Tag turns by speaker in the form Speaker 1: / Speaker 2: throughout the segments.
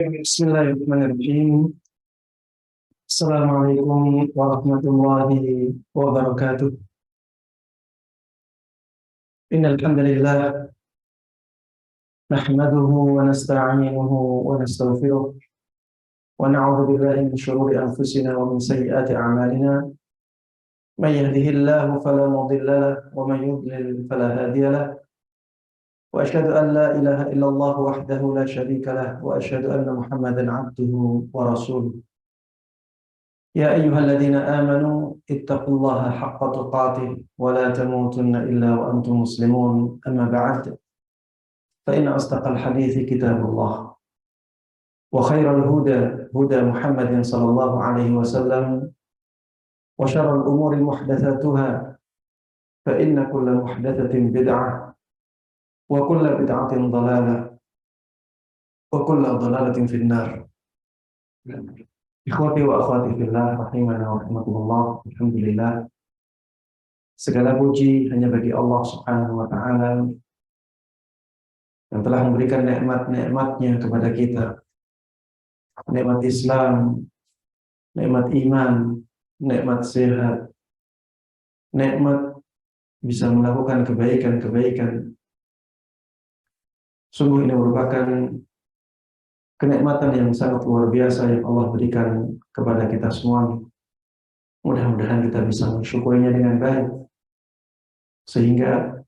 Speaker 1: Bismillahirrahmanirrahim. Assalamualaikum warahmatullahi wabarakatuh. Innal hamdalillah nahmaduhu wa nasta'inuhu wa nastaghfiruh wa na'udzu billahi min shururi anfusina wa min sayyiati a'malina. May yahdihillahu fala mudilla lahu wa may yudlil fala hadiya lahu. Wa asyhadu an la ilaha illallah wahdahu la syarika lahu wa asyhadu anna Muhammadan 'abduhu wa rasuluh. يا أيها الذين آمنوا اتقوا الله حق تقاته ولا تموتن إلا وأنتم مسلمون أما بعد فإن أصدق الحديث كتاب الله وخير الهدى هدى محمد صلى الله عليه وسلم وشر الأمور محدثاتها فإن كل محدثة بدعة وكل بدعة ضلالة وكل ضلالة في النار. Ikhwati wa akhwati fillah rahimana wa rahmatullah. Alhamdulillah, segala puji hanya bagi Allah Subhanahu wa taala yang telah memberikan nikmat-nikmatnya kepada kita. Nikmat Islam, nikmat iman, nikmat sehat, nikmat bisa melakukan kebaikan-kebaikan. Sungguh ini merupakan kenikmatan yang sangat luar biasa yang Allah berikan kepada kita semua. Mudah-mudahan kita bisa mensyukurinya dengan baik, sehingga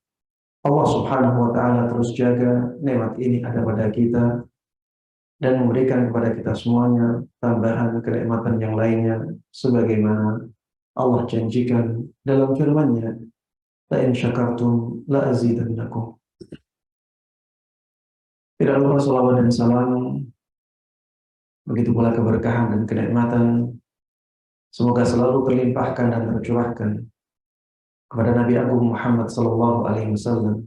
Speaker 1: Allah Subhanahu wa ta'ala terus jaga nikmat ini ada pada kita dan memberikan kepada kita semuanya tambahan kenikmatan yang lainnya, sebagaimana Allah janjikan dalam firman-Nya, la in syakartum la azidannakum. Tidak lupa salawat dan salam, begitu pula keberkahan dan kenikmatan semoga selalu terlimpahkan dan tercurahkan kepada Nabi Agung Muhammad sallallahu alaihi wasallam.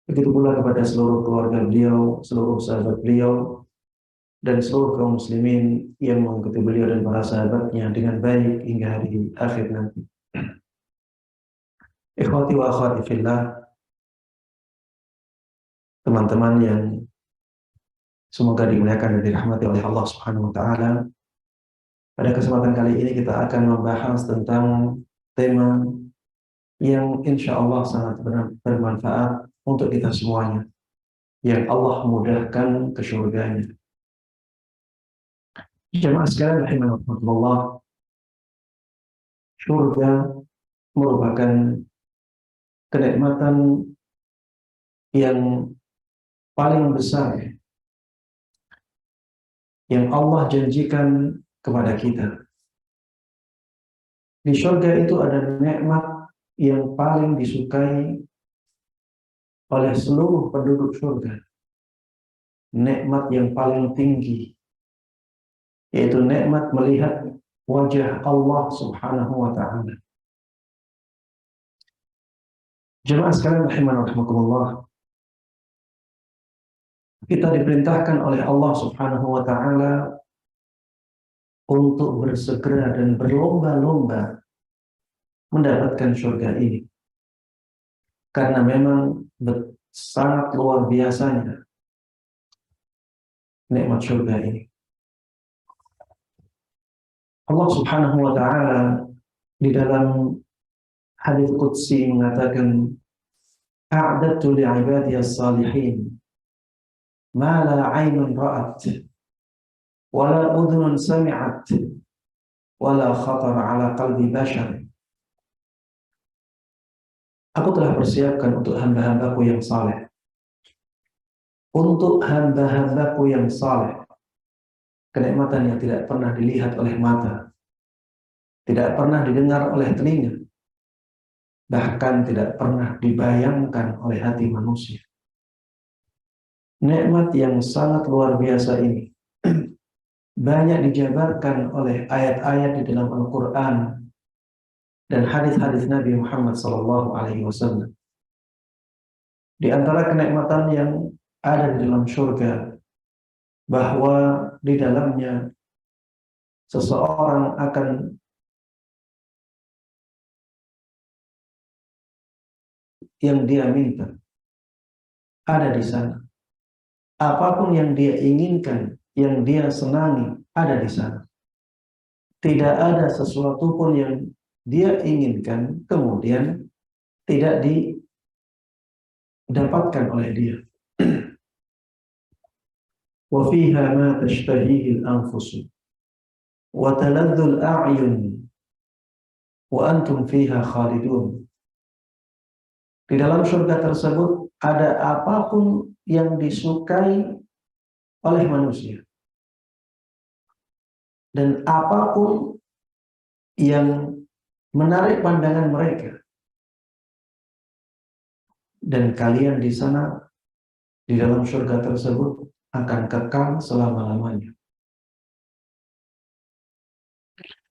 Speaker 1: Begitu pula kepada seluruh keluarga beliau, seluruh sahabat beliau, dan seluruh kaum muslimin yang mengikuti beliau dan para sahabatnya dengan baik hingga hari akhir nanti. Ikhwati wa akhwati fillah, teman-teman yang semoga dimuliakan dan dirahmati oleh Allah Subhanahu wa taala. Pada kesempatan kali ini kita akan membahas tentang tema yang insya Allah sangat bermanfaat untuk kita semuanya, yang Allah mudahkan ke surganya. Jemaah sekalian rahimakumullah, surga merupakan kenikmatan yang paling besar yang Allah janjikan kepada kita. Di surga itu ada nikmat yang paling disukai oleh seluruh penduduk surga. Nikmat yang paling tinggi, yaitu nikmat melihat wajah Allah Subhanahu wa ta'ala. Jemaah sekalian rahimana rahimakumullah, kita diperintahkan oleh Allah Subhanahu wa ta'ala untuk bersegera dan berlomba-lomba mendapatkan surga ini, karena memang sangat luar biasanya nikmat surga ini. Allah Subhanahu wa ta'ala di dalam hadits qudsi mengatakan, a'dadtu li'ibadiyas salihin ma la 'ainun ra'at wa la udhunun sami'at wa la khatar 'ala qalbi bashar. Aku telah persiapkan untuk hamba-hambaku yang saleh. Untuk hamba-hambaku yang saleh, kenikmatan yang tidak pernah dilihat oleh mata, tidak pernah didengar oleh telinga, bahkan tidak pernah dibayangkan oleh hati manusia. Nikmat yang sangat luar biasa ini banyak dijabarkan oleh ayat-ayat di dalam Al-Quran dan hadis-hadis Nabi Muhammad SAW. Di antara kenikmatan yang ada di dalam surga, bahwa di dalamnya seseorang akan yang dia minta ada di sana. Apapun yang dia inginkan yang dia senangi ada di sana. Tidak ada sesuatu pun yang dia inginkan kemudian tidak didapatkan oleh dia. Wa fiha ma tashtahihi al-anfus wa taladdu al-a'yun wa antum fiha khalidun. Di dalam surga tersebut ada apapun yang disukai oleh manusia dan apapun yang menarik pandangan mereka, dan kalian di sana di dalam surga tersebut akan kekal selama-lamanya.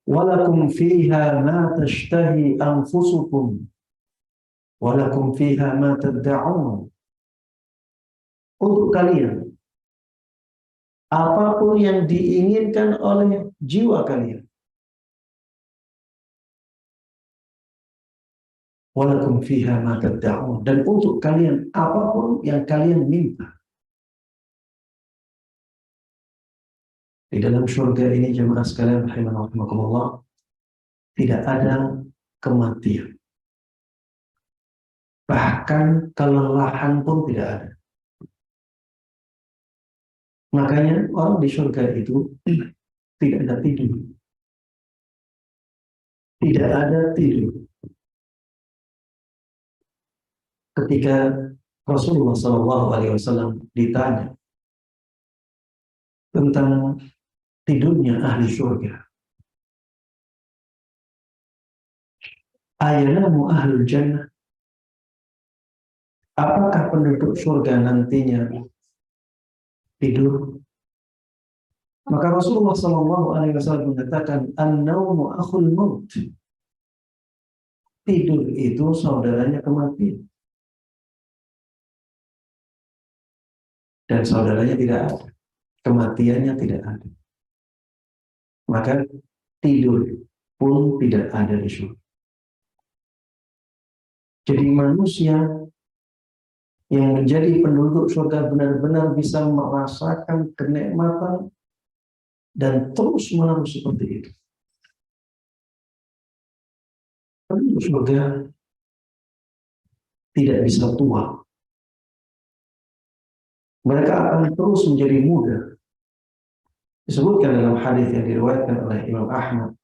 Speaker 1: Walakum fiha ma tashtahi anfusukum walakum fiha ma tad'un. Untuk kalian apapun yang diinginkan oleh jiwa kalian. Walakum fiha ma tad'un, dan untuk kalian apapun yang kalian minta. Di dalam surga ini jemaah sekalian rahimanallah, tidak ada kematian. Bahkan kelelahan pun tidak ada. Makanya orang di surga itu tidak ada tidur. Tidak ada tidur. Ketika Rasulullah SAW ditanya tentang tidurnya ahli surga, ayanamu ahlul jannah, apakah penduduk surga nantinya tidur? Maka Rasulullah SAW mengatakan, an-naumu akhul maut. Tidur itu saudaranya kematian. Dan saudaranya tidak ada. Kematiannya tidak ada. Maka tidur pun tidak ada di surga. Jadi manusia yang menjadi penduduk surga benar-benar bisa merasakan kenikmatan dan terus-menerus seperti itu. Penduduk surga tidak bisa tua. Mereka akan terus menjadi muda. Disebutkan dalam hadis yang diriwayatkan oleh Imam Ahmad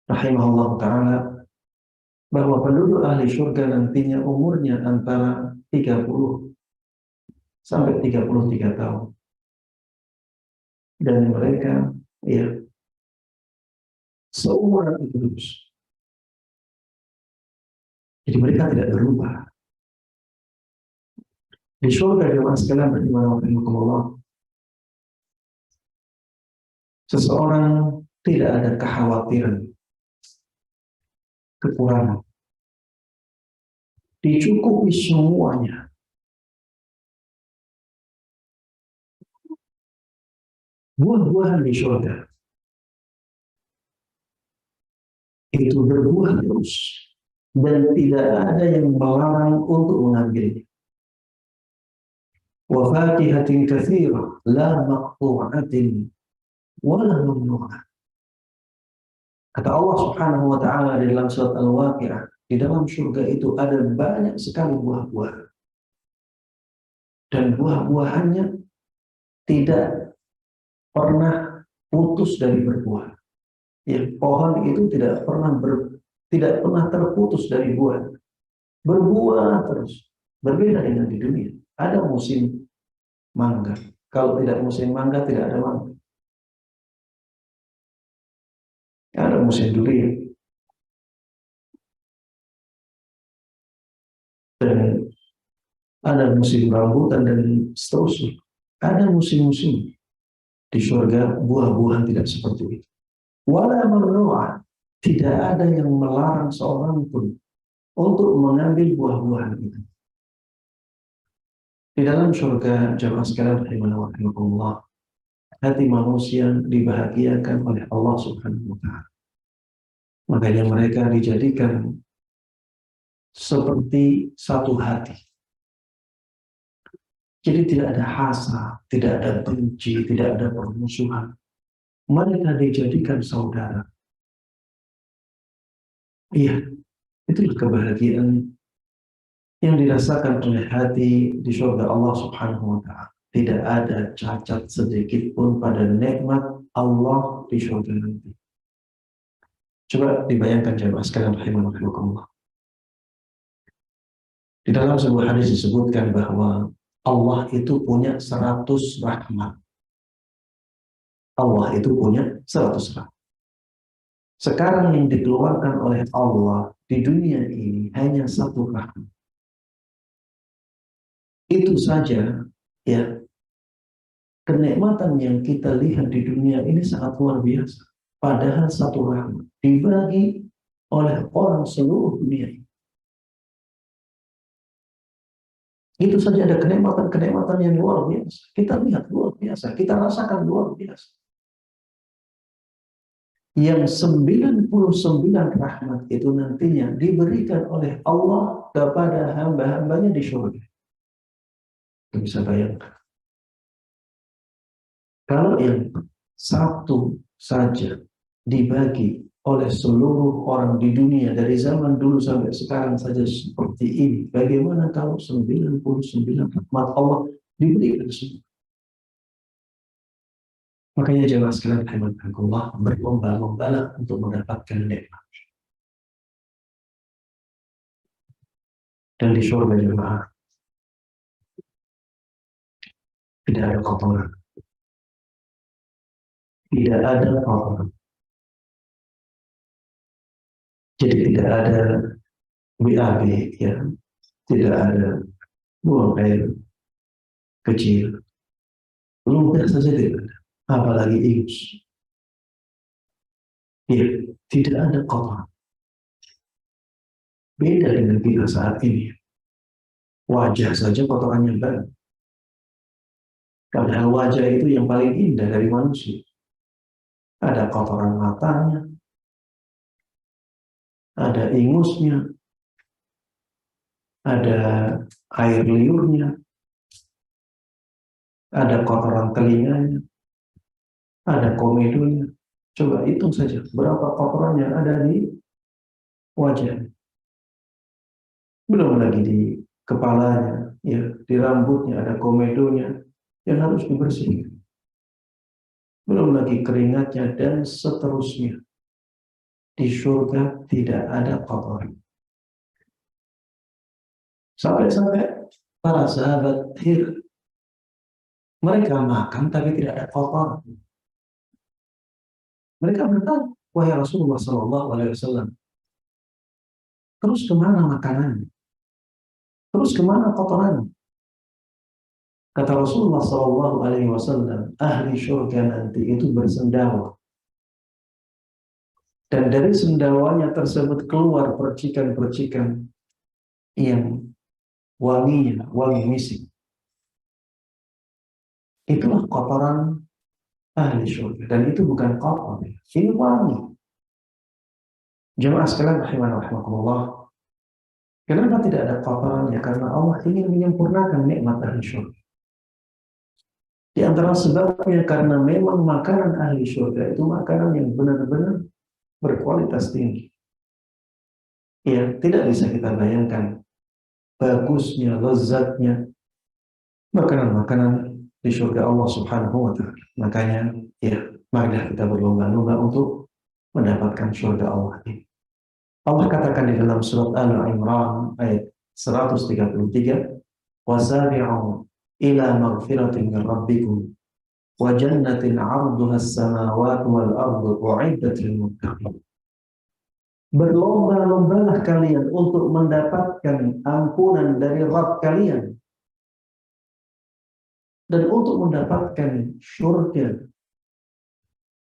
Speaker 1: rahimahullah ta'ala, bahwa penduduk ahli surga nantinya umurnya antara 30 sampai 33 tahun. Dan mereka seumuran itu terus. Jadi mereka tidak berubah. Di surga jemaah sekalian rahimanallah, seseorang tidak ada kekhawatiran kekurangan. Dicukupi semuanya. Buah-buahan di surga itu berbuah terus dan tidak ada yang melarang untuk mengambilnya. Wa fakihatin katsirah la maqtu'atin wa la mamnu'ah. Kata Allah Subhanahu wa taala di dalam surat Al-Waqiah, di dalam surga itu ada banyak sekali buah-buahan. Dan buah-buahannya tidak pernah putus dari berbuah. Ya, pohon itu tidak pernah terputus dari buah. Berbuah terus. Berbeda dengan di dunia. Ada musim mangga. Kalau tidak musim mangga, tidak ada mangga. Ada musim durian. Dan ada musim rambutan dan seterusnya. Ada musim-musim. Di surga buah-buahan tidak seperti itu. Wala mamnu'ah, tidak ada yang melarang seorang pun untuk mengambil buah-buahan itu. Di dalam surga jemaah sekalian rahimanallah, hati manusia dibahagiakan oleh Allah Subhanahu wa taala. Makanya mereka dijadikan seperti satu hati. Jadi tidak ada hasad, tidak ada benci, tidak ada permusuhan. Mereka dijadikan saudara. Iya, itulah kebahagiaan yang dirasakan oleh hati di surga Allah Subhanahu wa Ta'ala. Tidak ada cacat sedikit pun pada nikmat Allah di surga nanti. Coba dibayangkan jemaah sekalian rahimakumullah. Di dalam sebuah hadis disebutkan bahwa Allah itu punya 100 rahmat. Allah itu punya 100 rahmat. Sekarang yang dikeluarkan oleh Allah di dunia ini hanya 1 rahmat. Itu saja ya, kenikmatan yang kita lihat di dunia ini sangat luar biasa. Padahal 1 rahmat dibagi oleh orang seluruh dunia ini. Itu saja ada kenikmatan-kenikmatan yang luar biasa. Kita lihat luar biasa, kita rasakan luar biasa. Yang 99 rahmat itu nantinya diberikan oleh Allah kepada hamba-hambanya di surga. Kita bisa bayangkan. Kalau yang 1 saja dibagi oleh seluruh orang di dunia dari zaman dulu sampai sekarang saja seperti ini, bagaimana kalau 99 rahmat Allah diberikan semua? Makanya jemaah sekalian rahimakumullah, berlomba-lombalah untuk mendapatkan nikmat. Dan di surga jemaah tidak ada kotoran, tidak ada kotoran. Jadi tidak ada BAB, ya, tidak ada buang air kecil, lumpur saja tidak ada, apalagi ingus. Ya, tidak ada kotoran. Beda dengan kita saat ini. Wajah saja kotorannya banyak. Padahal wajah itu yang paling indah dari manusia. Ada kotoran matanya, ada ingusnya, ada air liurnya, ada kotoran telinganya, ada komedonya. Coba hitung saja berapa kotoran yang ada di wajah. Belum lagi di kepalanya, ya, di rambutnya ada komedonya yang harus dibersihkan. Belum lagi keringatnya dan seterusnya. Di surga tidak ada kotoran. Sampai-sampai para sahabat mereka makan tapi tidak ada kotoran. Mereka bertanya, wahai Rasulullah SAW, terus kemana makanannya? Terus kemana kotorannya? Kata Rasulullah SAW, ahli surga nanti itu bersendawa. Dan dari sendawanya tersebut keluar percikan-percikan yang wanginya, wangi misik. Itulah kotoran ahli surga. Dan itu bukan kotor, ini wangi. Jemaah sekalian rahimakumullah, kenapa tidak ada kotorannya? Karena Allah ingin menyempurnakan nikmat ahli surga. Di antara sebabnya karena memang makanan ahli surga itu makanan yang benar-benar berkualitas tinggi. Ya, tidak bisa kita bayangkan bagusnya, lezatnya makanan-makanan di surga Allah Subhanahu wa Ta'ala. Makanya, ya, marilah kita berlomba-lomba untuk mendapatkan surga Allah ini. Allah katakan di dalam surat Al-Imran ayat 133, "Wasari'u ila maghfiratin min rabbikum wa jannatin 'arduha as-samawati wal ardu u'iddat lil muttaqin." Berlomba-lombalah kalian untuk mendapatkan ampunan dari Rabb kalian dan untuk mendapatkan surga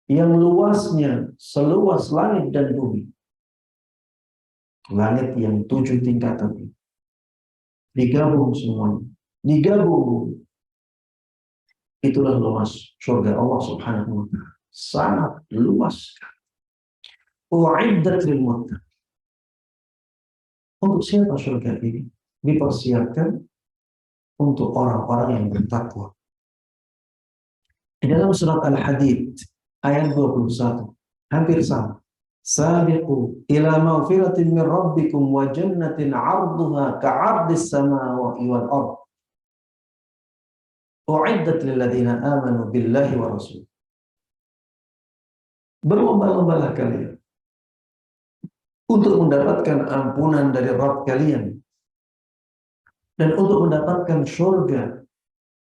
Speaker 1: yang luasnya seluas langit dan bumi. Langit yang 7 tingkatan digabung semuanya, digabung. Itulah luas surga Allah Subhanahu wa Ta'ala. Sangat luas. U'iddat lil muttaqin. Untuk siapa surga ini? Dipersiapkan untuk orang-orang yang bertakwa. Di dalam surat Al-Hadid ayat 21 hampir sama. Sabiqu ila maghfiratin min rabbikum wa jannatin 'arduha ka'ardis samawati wal ardh u'iddat lil ladzina amanu billahi wa rasul. Berlomba-lombalah kalian untuk mendapatkan ampunan dari Rabb kalian dan untuk mendapatkan surga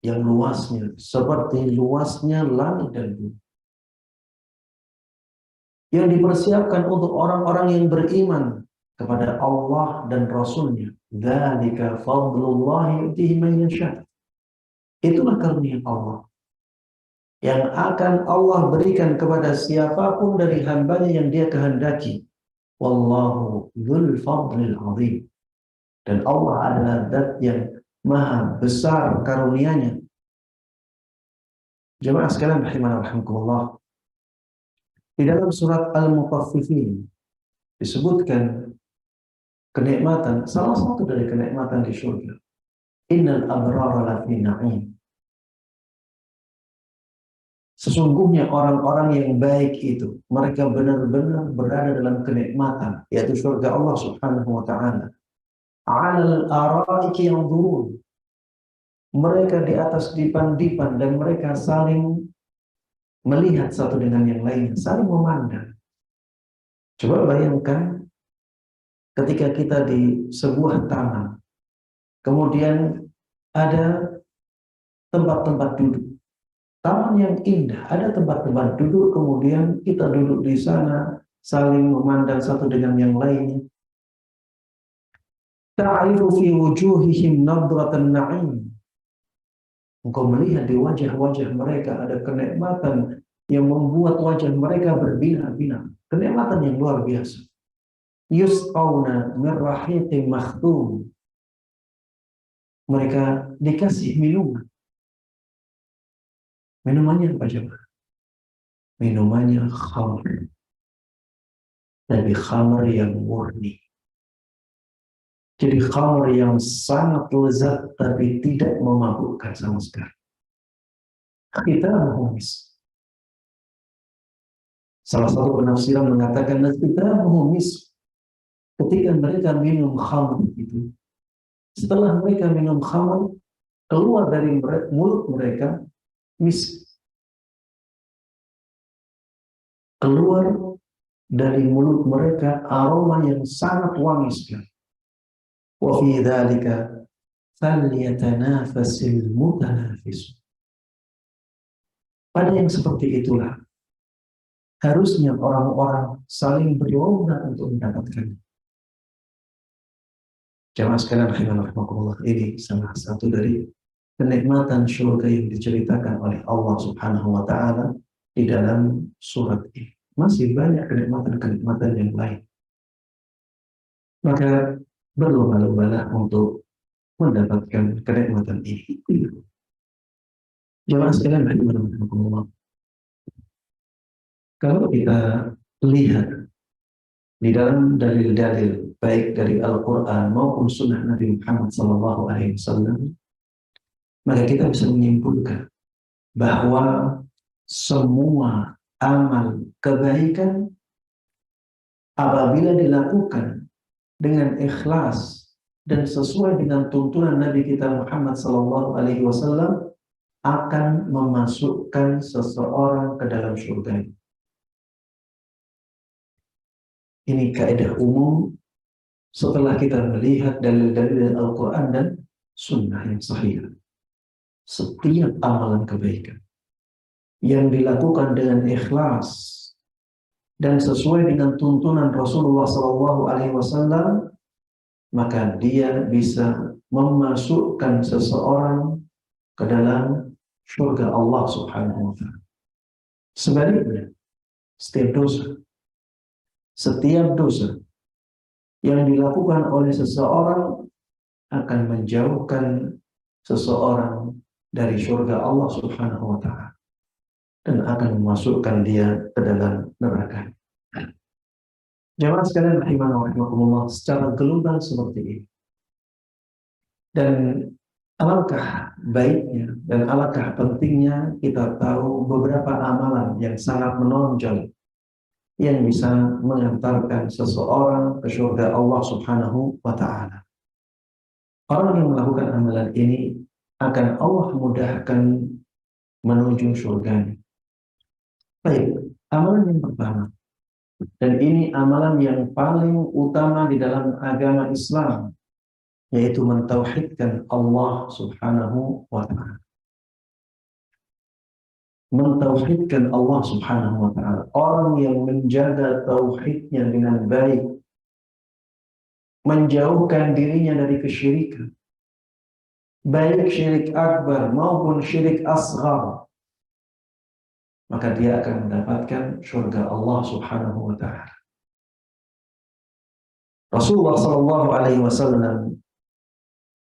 Speaker 1: yang luasnya seperti luasnya langit dan bumi, yang dipersiapkan untuk orang-orang yang beriman kepada Allah dan Rasul-Nya. Dzalika fadlullahi yu'tihi man yasha. Itulah karunia Allah yang akan Allah berikan kepada siapapun dari hambanya yang Dia kehendaki. Wallahu dzul fadlil azim. Dan Allah adalah zat yang maha besar karunia-Nya. Jemaah sekalian rahimana rahimakumullah, di dalam surat Al-Mutaffifin disebutkan kenikmatan, salah satu dari kenikmatan di surga. Innal abrara lafi na'im. Sesungguhnya orang-orang yang baik itu, mereka benar-benar berada dalam kenikmatan, yaitu surga Allah Subhanahu wa taala. 'Alal araiki yanzurun. Mereka di atas dipan-dipan dan mereka saling melihat satu dengan yang lain, saling memandang. Coba bayangkan ketika kita di sebuah taman, kemudian ada tempat-tempat duduk. Taman yang indah, ada tempat-tempat duduk, kemudian kita duduk di sana, saling memandang satu dengan yang lain. Ta'rifu fi wujuhihim nadratan na'im. Engkau melihat di wajah-wajah mereka ada kenikmatan yang membuat wajah mereka berbinar-binar. Kenikmatan yang luar biasa. Yus'auna min rahiqin makhtum. Mereka dikasih minuman. Minumannya apa coba? Minumannya khamr. Tapi khamr yang murni. Jadi khamr yang sangat lezat tapi tidak memabukkan sama sekali. Kita mengumis. Salah satu penafsiran mengatakan kita mengumis ketika mereka minum khamr itu. Setelah mereka minum khamr, keluar dari mulut mereka misk. Keluar dari mulut mereka aroma yang sangat wangi sekali. Wa fi dzalika falyatanafasil mutanafisun. Pada yang seperti itulah harusnya orang-orang saling berlomba untuk mendapatkannya. Jamaah sekalian rahimakumullah, ini salah satu dari kenikmatan surga yang diceritakan oleh Allah Subhanahu wa taala di dalam surat ini. Masih banyak kenikmatan-kenikmatan yang lain. Maka berlomba-lombalah untuk mendapatkan kenikmatan ini. Jemaah sekalian rahimakumullah, kalau kita lihat di dalam dalil-dalil baik dari Al-Quran maupun Sunnah Nabi Muhammad SAW, maka kita bisa menyimpulkan bahwa semua amal kebaikan apabila dilakukan dengan ikhlas dan sesuai dengan tuntunan Nabi kita Muhammad SAW akan memasukkan seseorang ke dalam surga. Ini kaidah umum setelah kita melihat dalil-dalil Al-Quran dan Sunnah yang sahih. Setiap amalan kebaikan yang dilakukan dengan ikhlas dan sesuai dengan tuntunan Rasulullah SAW, maka dia bisa memasukkan seseorang ke dalam surga Allah Subhanahu wa taala. Sebaliknya, setiap dosa yang dilakukan oleh seseorang akan menjauhkan seseorang dari surga Allah Subhanahu wa taala dan akan memasukkan dia ke dalam neraka. Jemaah sekalian rahimanallah rahimakumullah, secara global seperti ini. Dan Alangkah baiknya dan alangkah pentingnya kita tahu beberapa amalan yang sangat menonjol yang bisa mengantarkan seseorang ke surga Allah Subhanahu wa Ta'ala. Orang yang melakukan amalan ini akan Allah mudahkan menuju surganya. Baik, amalan yang pertama, dan ini amalan yang paling utama di dalam agama Islam, yaitu mentauhidkan Allah Subhanahu wa Ta'ala. Mentauhidkan Allah Subhanahu wa Ta'ala. Orang yang menjaga tauhidnya dengan baik, menjauhkan dirinya dari kesyirikan, baik syirik akbar maupun syirik asghar, maka dia akan mendapatkan surga Allah Subhanahu wa Ta'ala. Rasulullah sallallahu alaihi wasallam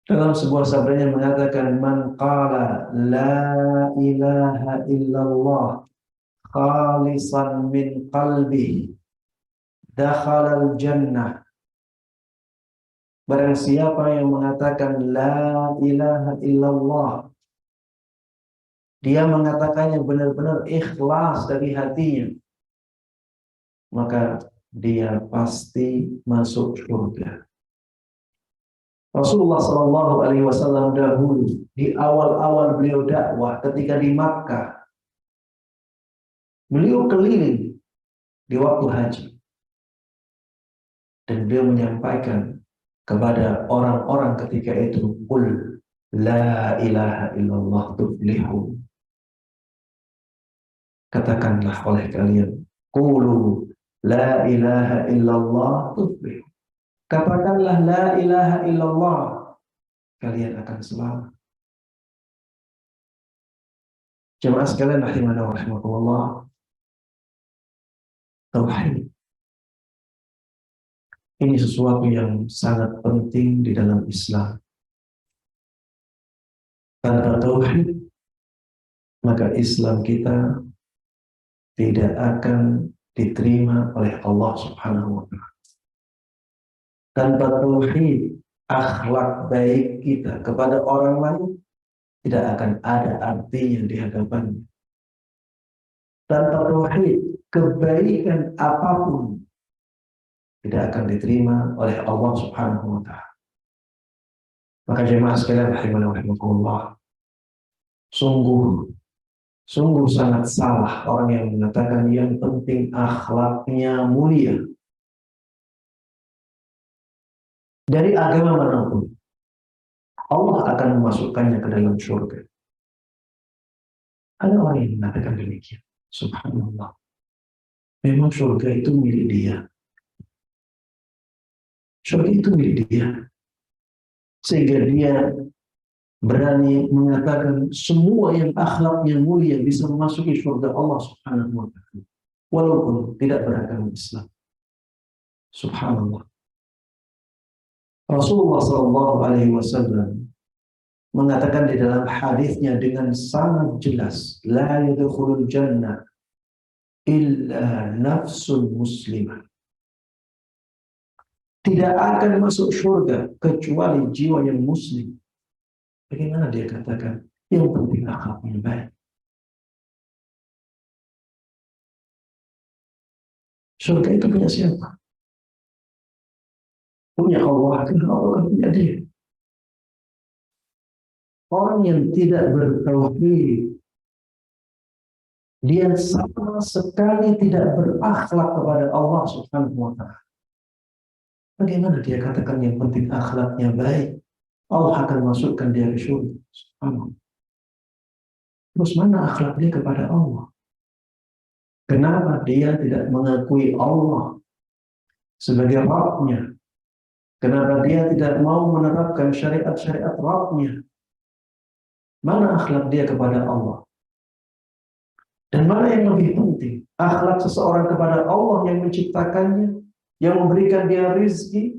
Speaker 1: dalam sebuah sabdanya mengatakan, man qala la ilaha illallah khalisan min qalbi dakhalal jannah. Barang siapa yang mengatakan la ilaha illallah, dia mengatakannya benar-benar ikhlas dari hatinya, maka dia pasti masuk surga. Rasulullah Shallallahu Alaihi Wasallam dahulu di awal-awal beliau dakwah ketika di Makkah, beliau keliling di waktu haji dan beliau menyampaikan kepada orang-orang ketika itu, qul la ilaha illallah tuflihu. Katakanlah oleh kalian, qulu la ilaha illallah tuflihu. Katakanlah la ilaha illallah, kalian akan selamat. Jemaah sekalian rahimana wa rahimakumullah, tauhid ini sesuatu yang sangat penting di dalam Islam. Tanpa tauhid, maka Islam kita tidak akan diterima oleh Allah Subhanahu wa Ta'ala. Tanpa tauhid, akhlak baik kita kepada orang lain tidak akan ada artinya di hadapannya. Tanpa tauhid, kebaikan apapun tidak akan diterima oleh Allah Subhanahu wa Ta'ala. Maka jemaah sekalian rahimana wa rahimakumullah, sungguh sangat salah orang yang mengatakan yang penting akhlaknya mulia. Dari agama manapun, Allah akan memasukkannya ke dalam surga. Ada orang yang mengatakan demikian. Subhanallah. Memang surga itu milik dia. Surga itu milik dia. Sehingga dia berani mengatakan semua yang akhlaknya mulia bisa memasuki surga Allah Subhanahu wa Ta'ala, walaupun tidak beragama Islam. Subhanallah. Rasulullah Shallallahu Alaihi Wasallam mengatakan di dalam hadisnya dengan sangat jelas, la yadkhulul jannah illa nafsun muslimah. Tidak akan masuk surga kecuali jiwa yang muslim. Bagaimana dia katakan? Yang penting akhlaknya baik. Surga itu punya siapa? Punya Allah, karena Allah kan punya dia. Orang yang tidak bertauhid, dia sama sekali tidak berakhlak kepada Allah Subhanahu wa Ta'ala. Bagaimana dia katakan yang penting akhlaknya baik, Allah akan masukkan dia ke surga? Subhanallah. Terus mana akhlak dia kepada Allah? Kenapa dia tidak mengakui Allah sebagai Rabb-nya? Kenapa dia tidak mau menerapkan syariat-syariat Rabb-nya? Mana akhlak dia kepada Allah? Dan mana yang lebih penting? Akhlak seseorang kepada Allah yang menciptakannya, yang memberikan dia rezeki,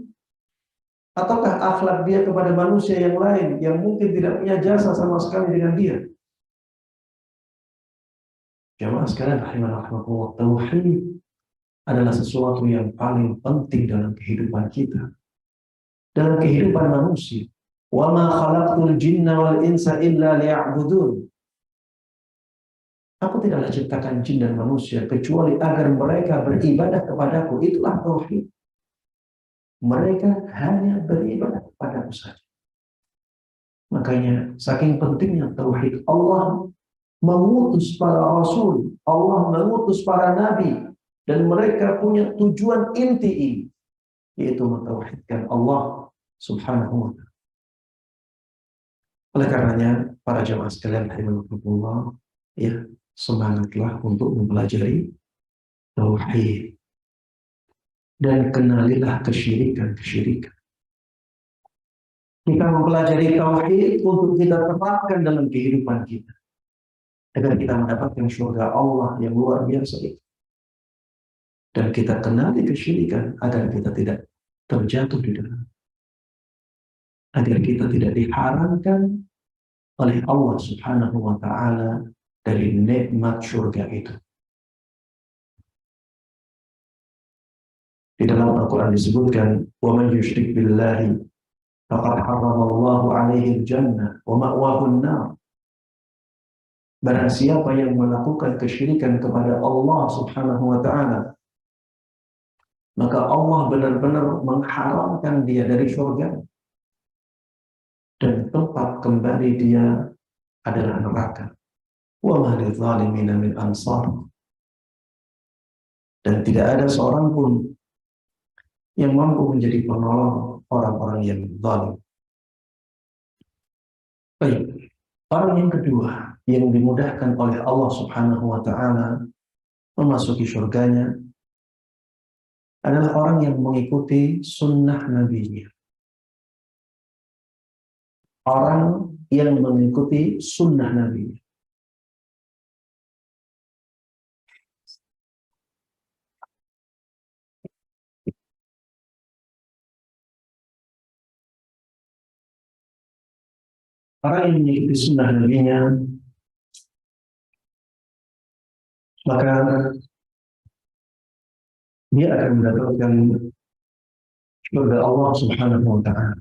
Speaker 1: ataukah akhlak dia kepada manusia yang lain yang mungkin tidak punya jasa sama sekali dengan dia? Jamaah sekalian rahimanallah, tauhid adalah sesuatu yang paling penting dalam kehidupan kita, dalam kehidupan manusia. "Wa ma khalaqtul jinna wal insa illa liya'budun." Aku tidaklah ciptakan jin dan manusia kecuali agar mereka beribadah kepadaku. Itulah tauhid. Mereka hanya beribadah kepadaku saja. Makanya saking pentingnya tauhid, Allah mengutus para rasul, Allah mengutus para nabi, dan mereka punya tujuan inti ini, yaitu mentauhidkan Allah Subhanahu wa ta'ala. Oleh karenanya, para jamaah sekalian rahimakumullah, ya, semangatlah untuk mempelajari tauhid dan kenalilah kesyirikan-kesyirikan. Kita mempelajari tauhid untuk kita terapkan dalam kehidupan kita, agar kita mendapatkan surga Allah yang luar biasa itu. Dan kita kenali kesyirikan agar kita tidak terjatuh di dalam, agar kita tidak diharamkan oleh Allah Subhanahu wa ta'ala dari nikmat surga itu. Di dalam Al-Quran disebutkan, "Wa man yusyrik billahi faqad harramallahu 'alaihi al-jannah wa ma'wahu an-nar." Barang siapa yang melakukan kesyirikan kepada Allah Subhanahu wa ta'ala, maka Allah benar-benar mengharamkan dia dari surga, dan tempat kembali dia adalah neraka. Wa ma lidh-dhalimina min ansar. Dan tidak ada seorang pun yang mampu menjadi penolong orang-orang yang zalim. Baik, orang yang kedua yang dimudahkan oleh Allah Subhanahu wa ta'ala memasuki surganya adalah orang yang mengikuti sunnah Nabi-Nya. Orang yang mengikuti sunnah Nabi-Nya. Orang yang mengikuti sunnah Nabi-Nya, maka dia akan mendapatkan surga Allah Subhanahu wa ta'ala.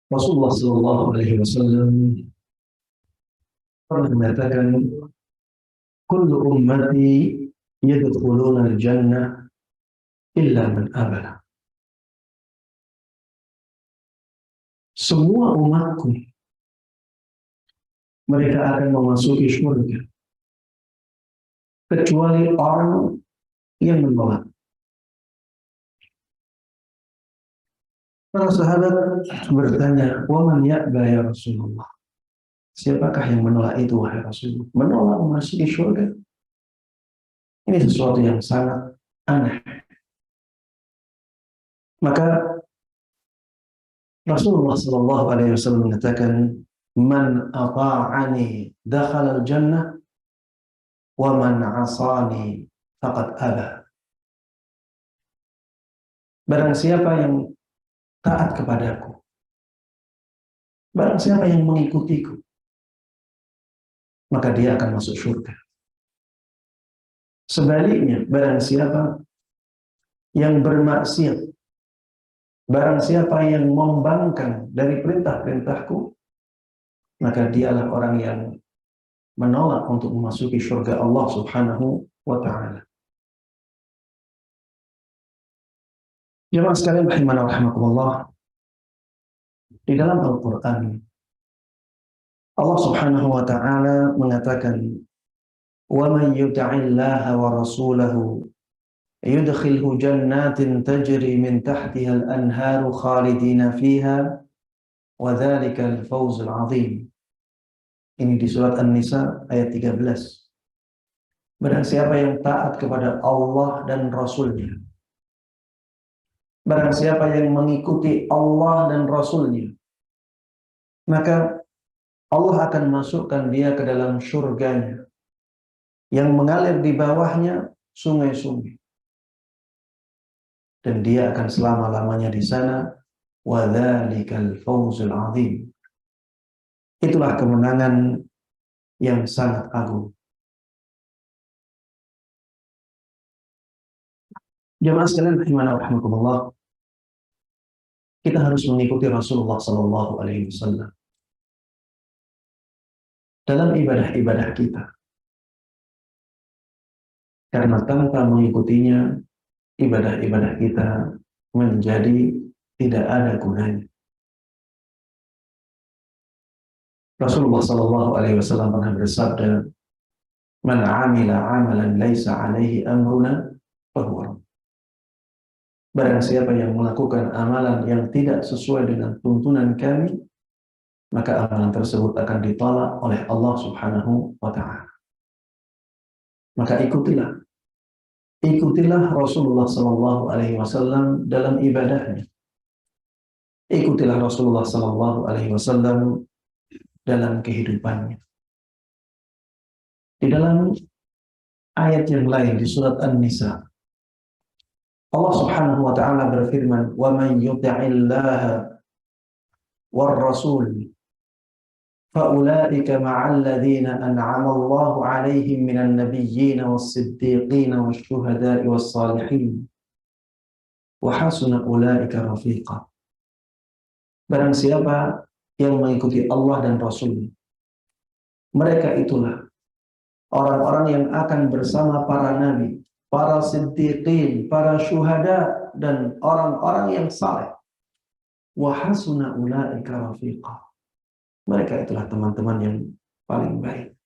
Speaker 1: Rasulullah sallallahu alaihi wasallam pernah mengatakan, "Kullu ummati yadkhuluna al-jannah illa man abala." Semua umatku mereka akan memasuki surga kecuali orang yang menolak. Para sahabat bertanya, "Wa man ya'ba ya Rasulullah?" Siapakah yang menolak itu, wahai Rasulullah? Menolak memasuki surga? Ini sesuatu yang sangat aneh. Maka Rasulullah sallallahu alaihi wasallam mengatakan, "Man ata'ani dakhala al-jannah wa man 'asani faqad aba." Barang siapa yang taat kepadaku, barang siapa yang mengikutiku, maka dia akan masuk surga. Sebaliknya, barang siapa yang bermaksiat, barang siapa yang membangkang dari perintah-perintahku, maka dialah orang yang menolak untuk memasuki surga Allah Subhanahu wa ta'ala. Jemaah sekalian rahimana wa rahimakumullah, di dalam Al-Quran Allah Subhanahu wa ta'ala mengatakan, "Wa man yuti'illaha wa rasulahu yudkhilhu jannatin tajri min tahtiha al-anharu khalidina fiha wa dhalikal fawzul 'adzim." Ini di surat An-Nisa ayat 13. Barang siapa yang taat kepada Allah dan Rasulnya, barang siapa yang mengikuti Allah dan Rasulnya, maka Allah akan masukkan dia ke dalam surganya yang mengalir di bawahnya sungai-sungai, dan dia akan selama-lamanya di sana. Wa dzalikal fawzul 'adzim. Itulah kemenangan yang sangat agung. Jemaah sekalian rahimana wa rahimakumullah, kita harus mengikuti Rasulullah Sallallahu Alaihi Wasallam dalam ibadah-ibadah kita. Karena tanpa mengikutinya, ibadah-ibadah kita menjadi tidak ada gunanya. Rasulullah Sallallahu Alaihi Wasallam pernah bersabda, "Man amila amalan laisa alaihi amruna fahuwa." Barang siapa yang melakukan amalan yang tidak sesuai dengan tuntunan kami, maka amalan tersebut akan ditolak oleh Allah Subhanahu wa Ta'ala. Maka ikutilah Rasulullah Sallallahu Alaihi Wasallam dalam ibadahnya. Ikutilah Rasulullah Sallallahu Alaihi Wasallam dalam kehidupannya. Di dalam ayat yang lain di surat An-Nisa, Allah Subhanahu wa Ta'ala berfirman, "Wa man yuti'illaha war rasul فَأُولَٰئِكَ مَعَ الَّذِينَ أَنْعَمَ اللَّهُ عَلَيْهِمْ مِنَ النَّبِيِّينَ وَالصِّدِّيقِينَ وَالشُّهَدَاءِ وَالصَّالِحِينَ وَحَسُنَ أُولَٰئِكَ رَفِيقًا." Barang siapa yang mengikuti Allah dan Rasul, mereka itulah orang-orang yang akan bersama para nabi, para siddiqin, para syuhada, dan orang-orang yang saleh. وَحَسُنَ أُولَٰئِكَ رَفِيقًا. Mereka itulah teman-teman yang paling baik.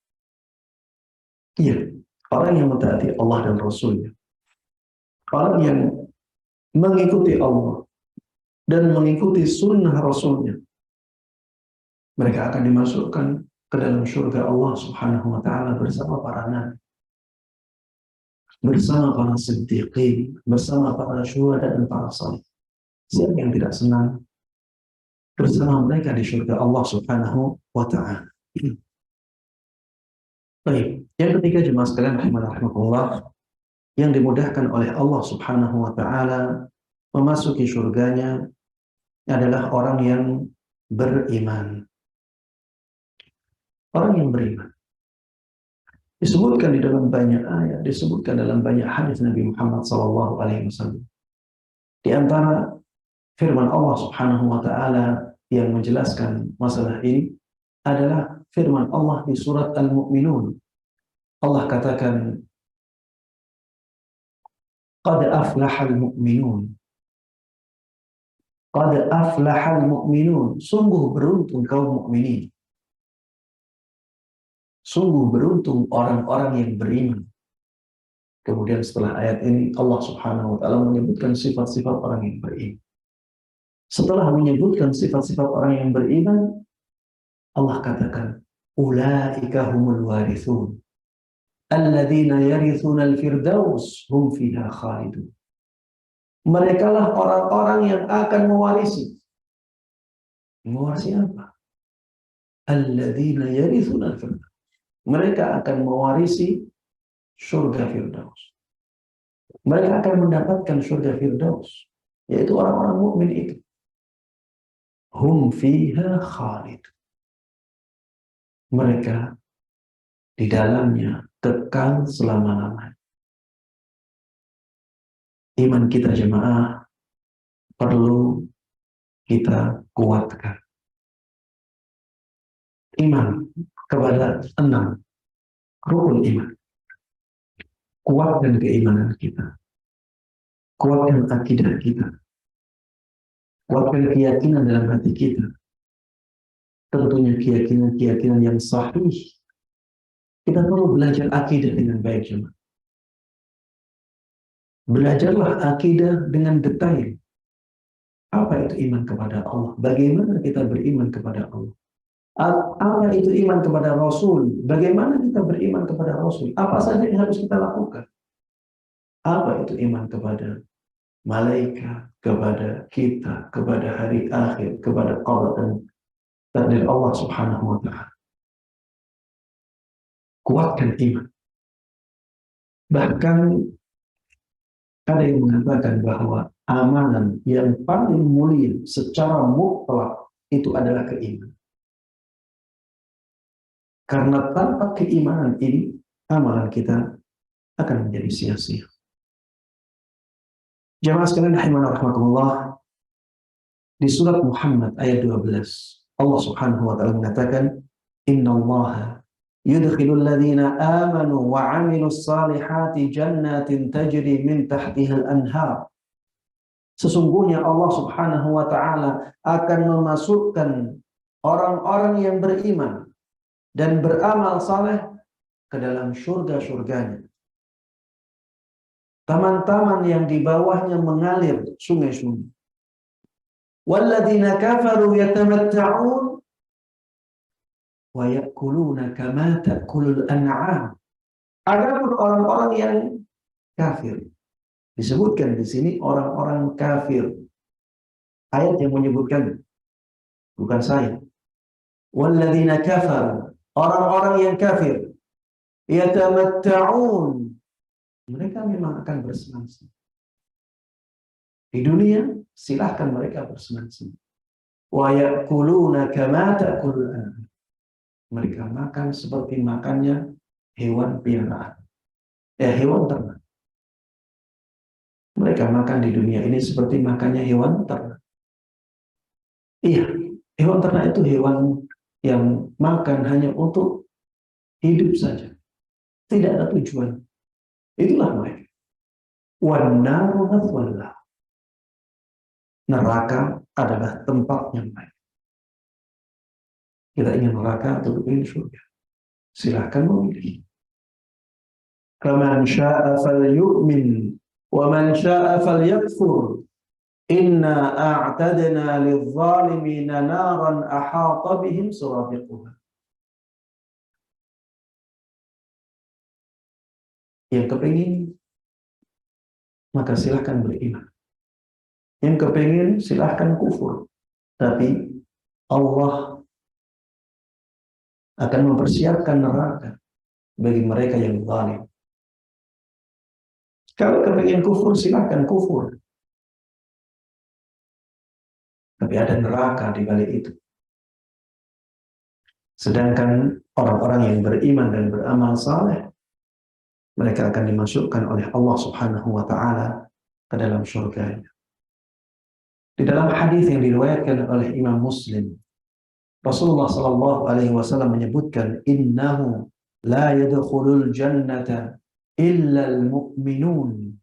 Speaker 1: Iya, orang yang mentaati Allah dan Rasulnya, orang yang mengikuti Allah dan mengikuti sunnah Rasulnya, mereka akan dimasukkan ke dalam surga Allah Subhanahu wa Ta'ala bersama para nabi, bersama para siddiqin, bersama para syuhada dan para salih. Siapa yang tidak senang bersama mereka di surga Allah Subhanahu wa Ta'ala? Baik, yang ketiga jemaah sekalian rahimakumullah, yang dimudahkan oleh Allah Subhanahu wa Ta'ala memasuki surganya adalah orang yang beriman. Orang yang beriman disebutkan di dalam banyak ayat, disebutkan dalam banyak hadis Nabi Muhammad SAW. Di antara firman Allah Subhanahu wa Ta'ala yang menjelaskan masalah ini adalah firman Allah di surat Al-Mu'minun. Allah katakan, "Qad aflahal mu'minun." Qad aflahal mu'minun. Sungguh beruntung kaum mukminin. Sungguh beruntung orang-orang yang beriman. Kemudian setelah ayat ini Allah Subhanahu wa Ta'ala menyebutkan sifat-sifat orang yang beriman. Setelah menyebutkan sifat-sifat orang yang beriman, Allah katakan, "Ulaika humul warithun alladzina yarithuna al-firdaus hum fiha khalidun." Mereka lah orang-orang yang akan mewarisi. Mewarisi apa? Alladzina yarithuna al-firdaus. Mereka akan mewarisi surga Firdaus. Mereka akan mendapatkan surga Firdaus, yaitu orang-orang mukmin itu. Hum fiha khalid. Mereka di dalamnya kekal selama-lamanya. Iman kita jemaah perlu kita kuatkan. Iman kepada 6 rukun iman. Kuatkan keimanan kita. Kuatkan akidah kita. Kuatkan keyakinan dalam hati kita. Tentunya keyakinan-keyakinan yang sahih. Kita perlu belajar akidah dengan baik, jemaah. Belajarlah akidah dengan detail. Apa itu iman kepada Allah? Bagaimana kita beriman kepada Allah? Apa itu iman kepada Rasul? Bagaimana kita beriman kepada Rasul? Apa saja yang harus kita lakukan? Apa itu iman kepada malaikat, kepada kita, kepada hari akhir, kepada qada dan takdir Allah Subhanahu wa Ta'ala? Kuatkan iman. Bahkan ada yang mengatakan bahwa amalan yang paling mulia secara mutlak itu adalah keimanan. Karena tanpa keimanan ini, amalan kita akan menjadi sia-sia. Jamaah sekalian rahimana rahmatullah, di surat Muhammad ayat 12, Allah Subhanahu wa taala mengatakan, "Innallaha yudkhilul ladzina amanu wa 'amilus salihati jannatin tajri min tahtihal anhar." Sesungguhnya Allah Subhanahu wa taala akan memasukkan orang-orang yang beriman dan beramal saleh ke dalam surga-surganya. Taman-taman yang di bawahnya mengalir sungai-sungai. Walladzina kafaru yatamatta'un wa ya'kuluna kama ta'kulul an'am. Adapun orang-orang yang kafir, disebutkan di sini orang-orang kafir. Ayat yang menyebutkan, bukan saya. Walladzina kafaru, orang-orang yang kafir, yatamatta'un, mereka memang akan bersenang-senang. Di dunia silahkan mereka bersenang-senang. Wa ya'kuluna kama ta'kulul an'am. Mereka makan seperti makannya hewan piaraan. Hewan ternak. Mereka makan di dunia ini seperti makannya hewan ternak. Iya, hewan ternak itu hewan yang makan hanya untuk hidup saja. Tidak ada tujuan. Itulah mereka. Wan naru mathwallah. Neraka adalah tempatnya mereka. Kita ingin neraka atau ingin surga? Silahkan memilih. Faman syaa'a falyu'min wa man syaa'a falyakfur. Inna a'tadna lidh-dhalimina naran ahata bihim suradiquha. Yang kepingin, maka silahkan beriman. Yang kepingin, silahkan kufur. Tapi Allah akan mempersiapkan neraka bagi mereka yang zalim. Kalau kepingin kufur, silahkan kufur. Tapi ada neraka di balik itu. Sedangkan orang-orang yang beriman dan beramal saleh, mereka akan dimasukkan oleh Allah Subhanahu wa taala ke dalam surganya. Di dalam hadis yang diriwayatkan oleh Imam Muslim, Rasulullah sallallahu alaihi wasallam menyebutkan, "Innahu la yadkhulul jannata illa al-mu'minun."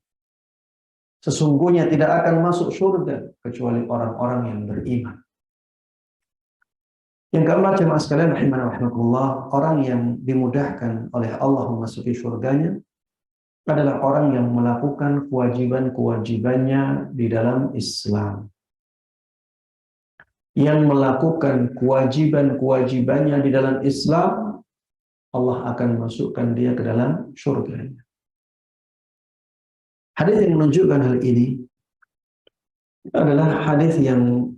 Speaker 1: Sesungguhnya tidak akan masuk surga kecuali orang-orang yang beriman. Yang keempat, jemaah sekalian rahimanallah, orang yang dimudahkan oleh Allah memasuki surganya adalah orang yang melakukan kewajiban-kewajibannya di dalam Islam. Yang melakukan kewajiban-kewajibannya di dalam Islam, Allah akan masukkan dia ke dalam surganya. Hadis yang menunjukkan hal ini adalah hadis yang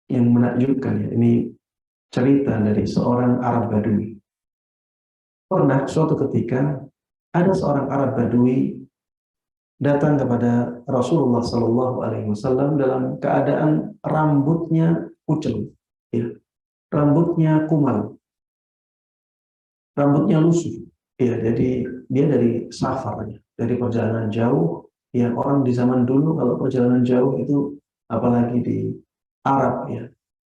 Speaker 1: menakjubkan. Ya. Ini cerita dari seorang Arab Badui. Pernah suatu ketika ada seorang Arab Badui datang kepada Rasulullah Sallallahu Alaihi Wasallam dalam keadaan rambutnya kucel, ya. Rambutnya kumal, rambutnya lusuh. Ya, jadi dia dari safarnya, dari perjalanan jauh. Ya, orang di zaman dulu kalau perjalanan jauh itu, apalagi di Arab, ya,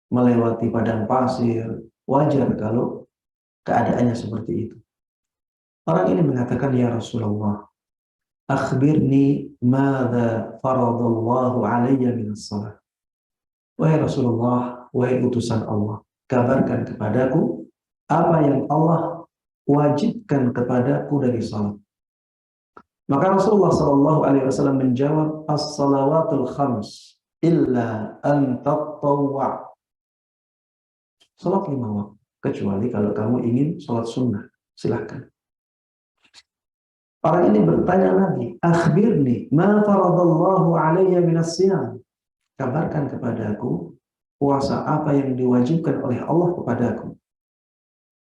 Speaker 1: melewati padang pasir, wajar kalau keadaannya seperti itu. Orang ini mengatakan, "Ya Rasulullah, akhbirni madza faradallahu alayya minas shalah." Wahai Rasulullah, wahai utusan Allah, kabarkan kepadaku apa yang Allah wajibkan kepadaku dari salat. Maka Rasulullah sallallahu alaihi wasallam menjawab, "As-salawatul khams illa an tatawwa." Salat 5 waktu, kecuali kalau kamu ingin salat sunnah, silahkan. Orang ini bertanya lagi, "Akhbirni ma faradallahu alayya minas siyam." Kabarkan kepadaku puasa apa yang diwajibkan oleh Allah kepadaku.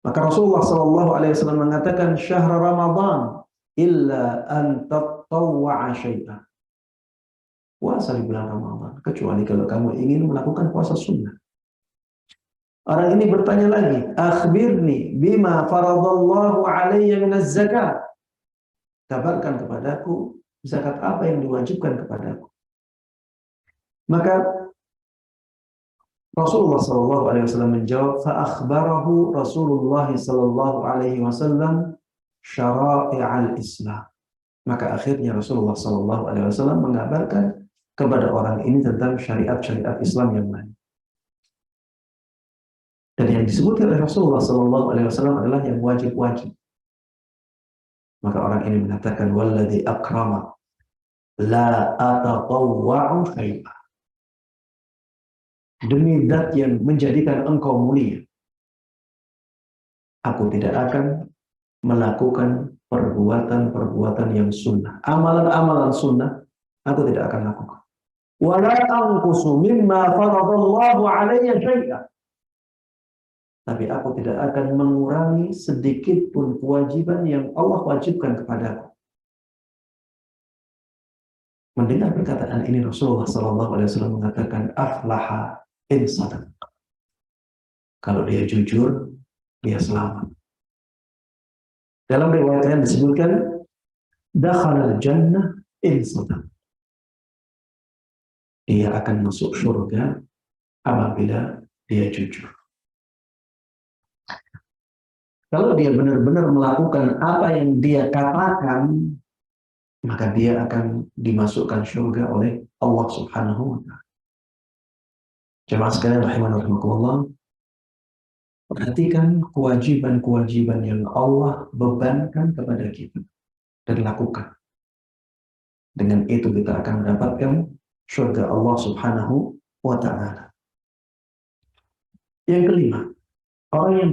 Speaker 1: Maka Rasulullah sallallahu alaihi wasallam mengatakan, "Syahr Ramadan illa an tatawwa'a syai'an." Puasa di bulan Ramadan, kecuali kalau kamu ingin melakukan puasa sunnah. Orang ini bertanya lagi, "Akhbirni bima faradallahu alayya minaz zakat." Kabarkan kepadaku zakat apa yang diwajibkan kepadaku. Maka Rasulullah sallallahu alaihi wasallam menjawab, fa akhbarahu Rasulullah sallallahu alaihi wasallam syara'i'al Islam. Maka akhirnya Rasulullah sallallahu alaihi wasallam mengabarkan kepada orang ini tentang syariat-syariat Islam yang lain. Dan yang disebutkan oleh Rasulullah sallallahu alaihi wasallam adalah yang wajib-wajib. Maka orang ini mengatakan, walladzi akrama la atatawwa'u syai'a. Demi zat yang menjadikan engkau mulia, aku tidak akan melakukan perbuatan-perbuatan yang sunnah. Amalan-amalan sunnah, aku tidak akan lakukan. Wala anqusu mimma faradallahu alayya syai'a. Tapi aku tidak akan mengurangi sedikit pun kewajiban yang Allah wajibkan kepadaku. Mendengar perkataan ini Rasulullah SAW mengatakan, aflaha in sadaq. Kalau dia jujur, dia selamat. Dalam riwayat yang disebutkan, dakhala al-jannah in sadaq. Dia akan masuk surga apabila dia jujur. Kalau dia benar-benar melakukan apa yang dia katakan, maka dia akan dimasukkan surga oleh Allah Subhanahu wa Ta'ala. Jemaah sekalian rahimani rahimakumullah, perhatikan kewajiban-kewajiban yang Allah bebankan kepada kita dan lakukan. Dengan itu kita akan mendapatkan surga Allah Subhanahu wa Ta'ala. Yang kelima, orang yang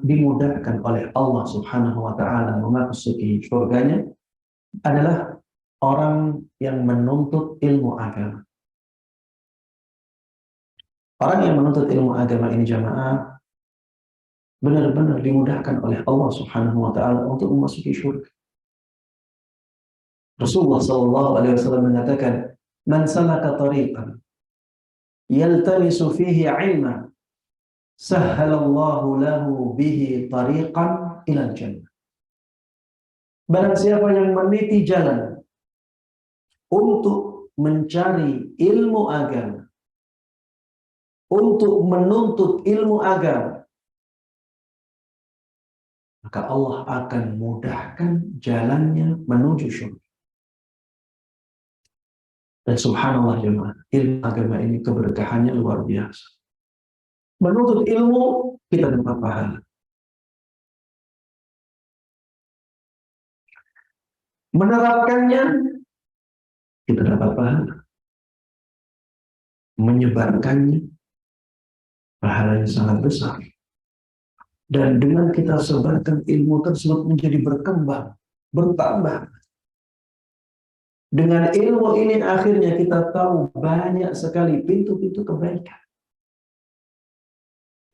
Speaker 1: dimudahkan oleh Allah Subhanahu wa Ta'ala memasuki surganya adalah orang yang menuntut ilmu agama. Orang yang menuntut ilmu agama ini jamaah benar-benar dimudahkan oleh Allah Subhanahu wa Ta'ala untuk memasuki surga. Rasulullah sallallahu alaihi wasallam mengatakan, "Man salaka tariqan yaltamisu fihi 'ilman, sahhalallahu lahu bihi tariqan ilal jannah." Barang siapa yang meniti jalan untuk mencari ilmu agama, untuk menuntut ilmu agama, maka Allah akan mudahkan jalannya menuju surga. Dan subhanallah jemaah, ilmu agama ini keberkahannya luar biasa. Menuntut ilmu, kita dapat pahala. Menerapkannya, kita dapat pahala. Menyebarkannya, pahalanya sangat besar. Dan dengan kita sebarkan ilmu tersebut menjadi berkembang, bertambah. Dengan ilmu ini akhirnya kita tahu banyak sekali pintu-pintu kebaikan.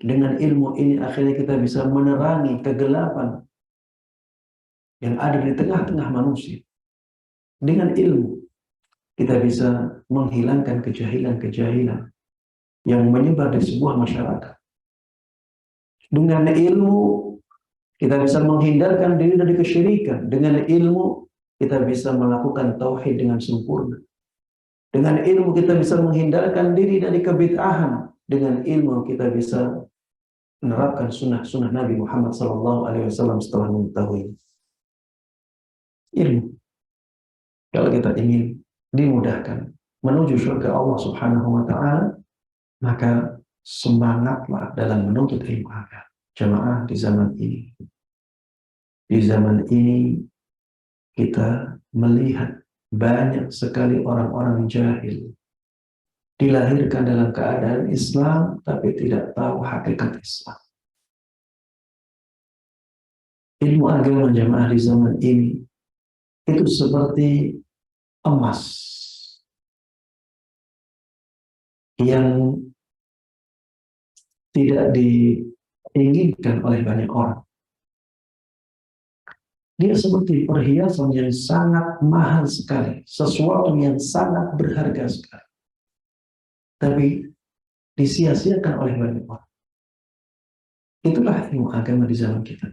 Speaker 1: Dengan ilmu ini akhirnya kita bisa menerangi kegelapan yang ada di tengah-tengah manusia. Dengan ilmu kita bisa menghilangkan kejahilan-kejahilan yang menyebar di sebuah masyarakat. Dengan ilmu kita bisa menghindarkan diri dari kesyirikan. Dengan ilmu kita bisa melakukan tauhid dengan sempurna. Dengan ilmu kita bisa menghindarkan diri dari kebid'ahan. Dengan ilmu kita bisa menerapkan sunnah-sunnah Nabi Muhammad SAW setelah mengetahui ilmu. Kalau kita ingin dimudahkan menuju surga Allah Subhanahu wa Ta'ala, maka semangatlah dalam menuntut ilmu agama. Jemaah di zaman ini. Di zaman ini kita melihat banyak sekali orang-orang jahil dilahirkan dalam keadaan Islam tapi tidak tahu hakikat Islam. Ilmu agama jemaah di zaman ini itu seperti emas yang tidak diinginkan oleh banyak orang. Dia seperti perhiasan yang sangat mahal sekali, sesuatu yang sangat berharga sekali, tapi disia-siakan oleh banyak orang. Itulah ilmu agama di zaman kita.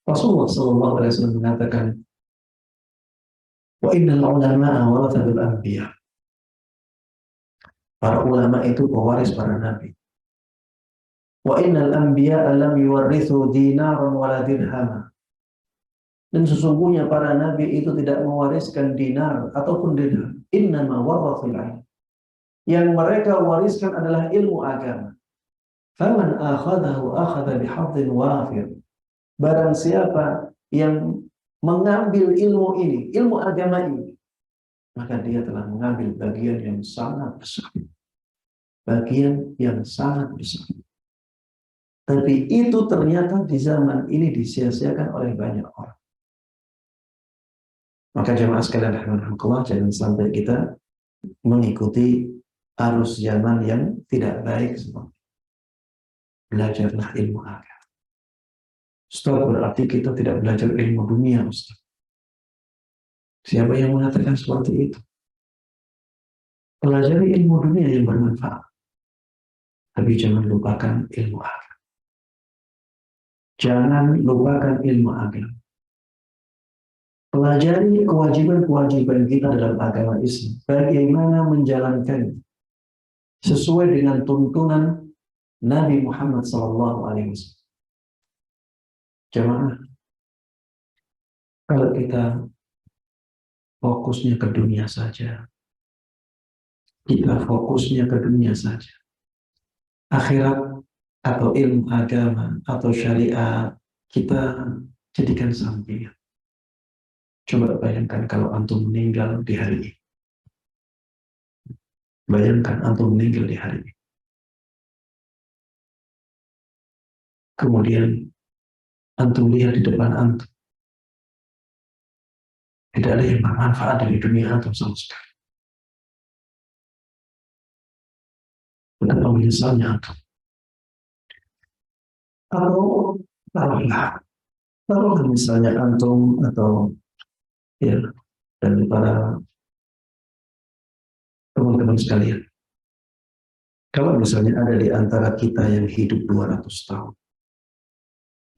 Speaker 1: Rasulullah SAW mengatakan, "Wa innal ulama'a warathatul anbiya." Para ulama itu pewaris para nabi. Wa innal anbiya'a lam yuwarrithu dinaran wala dirhama. Dan sesungguhnya para nabi itu tidak mewariskan dinar ataupun dirham. Innama warathul ilm. Yang mereka wariskan adalah ilmu agama. Faman akhadahu akhadha bihadhin wafir. Barang siapa yang mengambil ilmu ini, ilmu agama ini, maka dia telah mengambil bagian yang sangat besar. Bagian yang sangat besar. Tapi itu ternyata di zaman ini disia-siakan oleh banyak orang. Maka jemaah sekalian rahimakumullah, jangan sampai kita mengikuti arus zaman yang tidak baik seperti. Belajarlah ilmu agama. Ustaz, berarti kita tidak belajar ilmu dunia, Ustaz. Siapa yang mengatakan seperti itu? Pelajari ilmu dunia yang bermanfaat. Tapi jangan lupakan ilmu agama. Jangan lupakan ilmu agama. Pelajari kewajiban-kewajiban kita dalam agama Islam. Bagaimana menjalankan sesuai dengan tuntunan Nabi Muhammad SAW. Jemaah, kalau kita fokusnya ke dunia saja, kita fokusnya ke dunia saja, akhirat atau ilmu agama atau syariat kita jadikan sampingan. Coba bayangkan kalau antum meninggal di hari ini. Bayangkan antum meninggal di hari ini. Kemudian antum lihat di depan antum. Tidak ada yang bermanfaat dari dunia antum sama sekali. Betapa menyesalnya antum. Taruhlah misalnya antum atau ya dan para teman-teman sekalian. Kalau misalnya ada di antara kita yang hidup 200 tahun.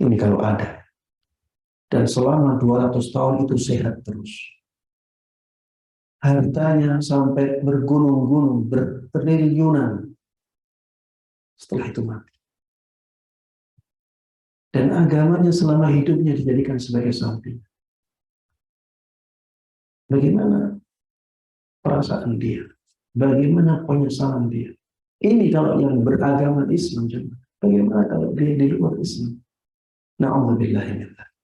Speaker 1: Ini kalau ada. Dan selama 200 tahun itu sehat terus. Hartanya sampai bergunung-gunung, bertriliunan. Setelah itu mati. Dan agamanya selama hidupnya dijadikan sebagai samping. Bagaimana perasaan dia? Bagaimana penyesalan dia? Ini kalau yang beragama Islam. Bagaimana kalau dia di luar Islam? Na'udzubillahi min dzalik.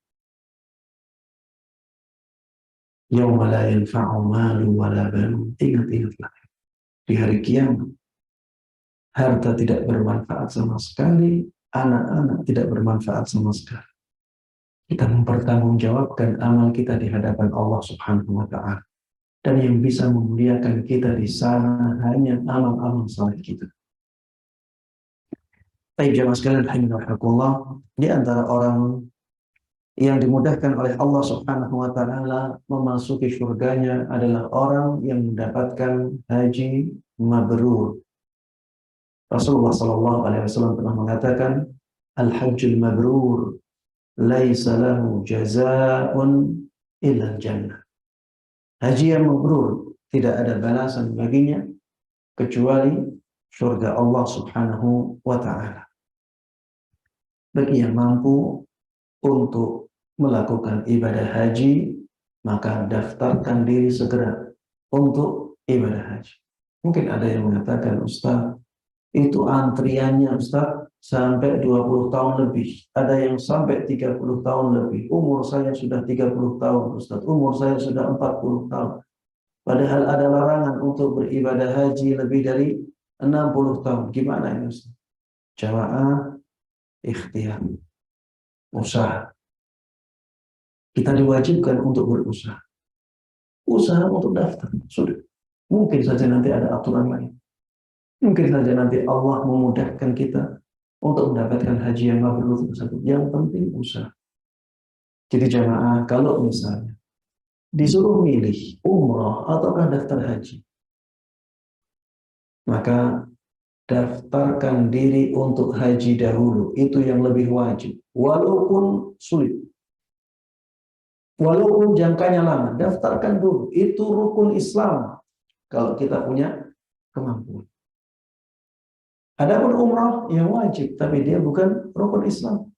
Speaker 1: Yauma la yanfa'u malu wala banun. Ingat-ingatlah. Di hari kiamat, harta tidak bermanfaat sama sekali, anak-anak tidak bermanfaat sama sekali. Kita mempertanggungjawabkan amal kita di hadapan Allah Subhanahu wa Ta'ala. Dan yang bisa memuliakan kita di sana hanya amal-amal saleh kita. Baik jemaah sekalian rahimakumullah, di antara orang yang dimudahkan oleh Allah Subhanahu wa Ta'ala memasuki surganya adalah orang yang mendapatkan haji mabrur. Rasulullah sallallahu alaihi wasallam pernah mengatakan, al-hajjul mabrur laisa lahu jazaa'un illa jannah. Haji yang mabrur tidak ada balasan baginya kecuali surga Allah Subhanahu wa Ta'ala. Bagi yang mampu untuk melakukan ibadah haji, maka daftarkan diri segera untuk ibadah haji. Mungkin ada yang mengatakan, Ustaz, itu antriannya Ustaz sampai 20 tahun lebih. Ada yang sampai 30 tahun lebih. Umur saya sudah 30 tahun Ustaz. Umur saya sudah 40 tahun. Padahal ada larangan untuk beribadah haji lebih dari 60 tahun. Gimana ini Ustaz? Jamaah ikhtiar. Usaha. Kita diwajibkan untuk berusaha. Usaha untuk daftar. Sudah. Mungkin saja nanti ada aturan lain. Mungkin saja nanti Allah memudahkan kita untuk mendapatkan haji yang mabrur tersebut. Yang penting usaha. Jadi jamaah, kalau misalnya disuruh milih umrah ataukah daftar haji, maka daftarkan diri untuk haji dahulu. Itu yang lebih wajib. Walaupun sulit. Walaupun jangkanya lama, daftarkan dulu. Itu rukun Islam kalau kita punya kemampuan. Adapun umrah yang wajib, tapi dia bukan rukun Islam.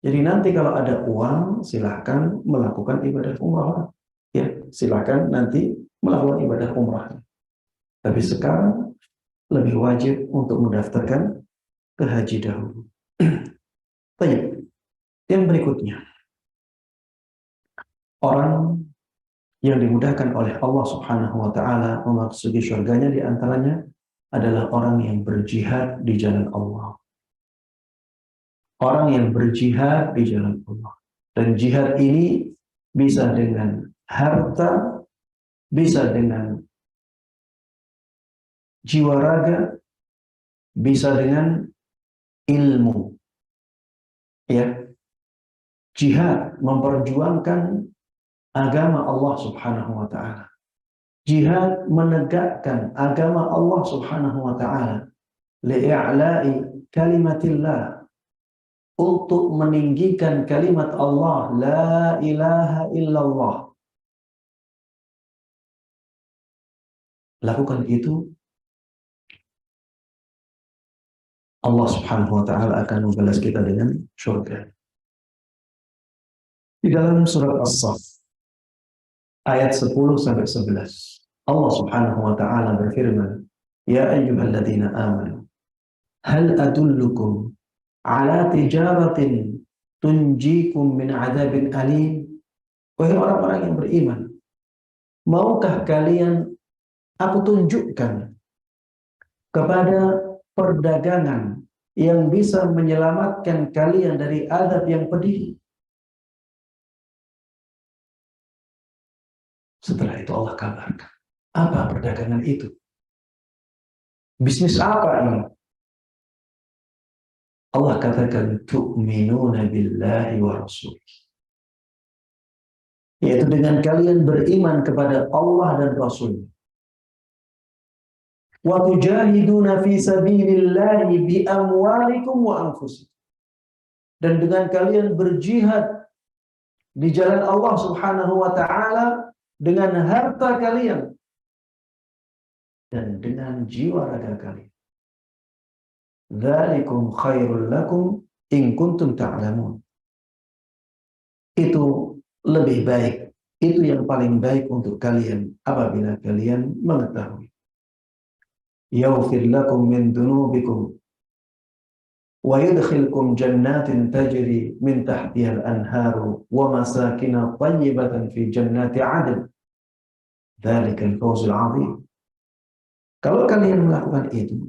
Speaker 1: Jadi nanti kalau ada uang, silahkan melakukan ibadah umrah. Ya, silahkan nanti melakukan ibadah umrah. Tapi sekarang lebih wajib untuk mendaftarkan ke haji dahulu. Baik. Yang berikutnya, orang yang dimudahkan oleh Allah Subhanahu wa taala memasuki surganya di antaranya adalah orang yang berjihad di jalan Allah. Orang yang berjihad di jalan Allah. Dan jihad ini bisa dengan harta, bisa dengan jiwa raga, bisa dengan ilmu. Ya. Jihad memperjuangkan agama Allah Subhanahu wa taala. Jihad menegakkan agama Allah Subhanahu wa taala, li'i'la'i kalimatillah, untuk meninggikan kalimat Allah, la ilaha illallah. Lakukan itu, Allah Subhanahu wa taala akan membalas kita dengan surga. Di dalam surat As-Saff ayat 10 sampai 11, Allah Subhanahu wa taala berfirman, "Ya ayyuhalladzina amanu, hal adullukum ala tijaratin tunjikum min adzabin alim?" Wahai orang-orang yang beriman, maukah kalian aku tunjukkan kepada perdagangan yang bisa menyelamatkan kalian dari azab yang pedih? Setelah itu Allah kabarkan, apa perdagangan itu? Bisnis apa ini? Allah katakan, tu'minuna billahi wa rasulih. Yaitu dengan kalian beriman kepada Allah dan Rasul. Wa tujahiduna fi sabilillahi bi amwalikum wa anfusikum. Dan dengan kalian berjihad di jalan Allah Subhanahu wa taala dengan harta kalian dan dengan jiwa raga kalian. Dzalikum khairul lakum in kuntum ta'lamun. Itu lebih baik, itu yang paling baik untuk kalian apabila kalian mengetahui. Yaghfir lakum min dunubikum wa yudkhilkum jannatin tajri min tahtiha al-anharu wa masakin thayyibatan fi jannati 'adn. Dzalikal fawzul 'adzim. Kalau kalian melakukan itu,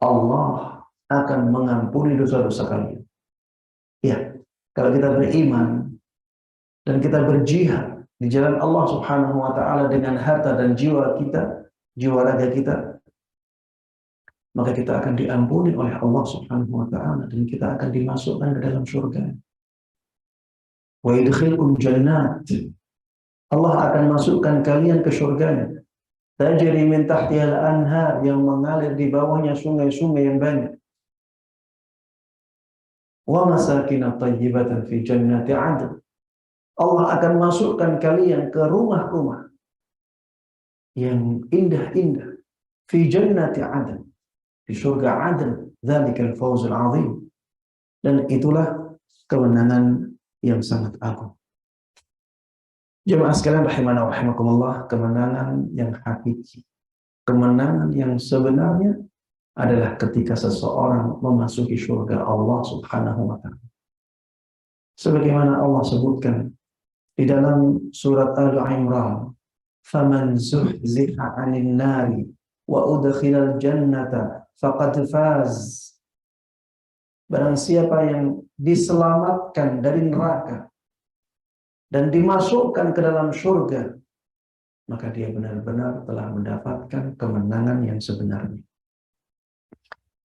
Speaker 1: Allah akan mengampuni dosa-dosa kalian. Ya, kalau kita beriman dan kita berjihad di jalan Allah Subhanahu wa taala dengan harta dan jiwa kita, jiwa raga kita, maka kita akan diampuni oleh Allah Subhanahu wa taala dan kita akan dimasukkan ke dalam surga. Wa yudkhilkum jannat. Allah akan masukkan kalian ke surganya. Tajri min tahtihal anhar, yang mengalir di bawahnya sungai-sungai yang banyak. Wa masakin thayyibatan fi jannati 'adn. Allah akan masukkan kalian ke rumah-rumah yang indah-indah, fi jannati 'adn, di surga Adn. Dzalikal fawzul 'adzim. Dan itulah kemenangan yang sangat agung. Jemaah sekalian rahimana wa rahimakumullah, kemenangan yang hakiki, kemenangan yang sebenarnya adalah ketika seseorang memasuki surga Allah Subhanahu wa taala. Sebagaimana Allah sebutkan di dalam surat Al-Imran, "Faman zuhziha 'anil nari wa udkhilal jannata faqad faz." Barang siapa yang diselamatkan dari neraka dan dimasukkan ke dalam surga, maka dia benar-benar telah mendapatkan kemenangan yang sebenarnya.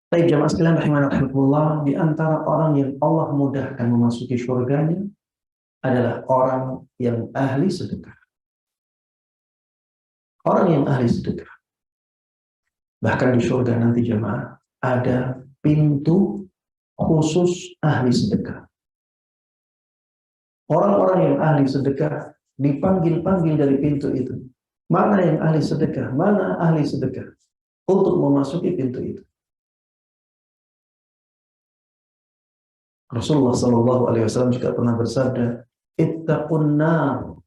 Speaker 1: Baik jemaah sekalian rahimana rahimakumullah, di antara orang yang Allah mudahkan memasuki surganya adalah orang yang ahli sedekah. Orang yang ahli sedekah. Bahkan di surga nanti jemaah ada pintu khusus ahli sedekah. Orang-orang yang ahli sedekah dipanggil-panggil dari pintu itu. Mana yang ahli sedekah? Mana ahli sedekah? Untuk memasuki pintu itu. Rasulullah Shallallahu Alaihi Wasallam juga pernah bersabda, "Ittaqun nar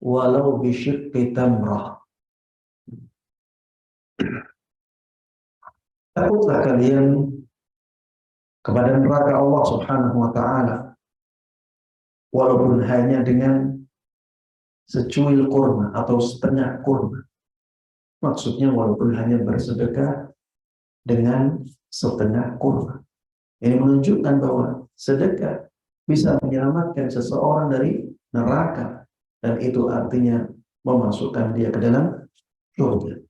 Speaker 1: walau bisyiqqi tamrah." Takutlah kalian kepada neraka Allah Subhanahu wa taala walaupun hanya dengan secuil kurma atau setengah kurma. Maksudnya walaupun hanya bersedekah dengan setengah kurma. Ini menunjukkan bahwa sedekah bisa menyelamatkan seseorang dari neraka, dan itu artinya memasukkan dia ke dalam surga.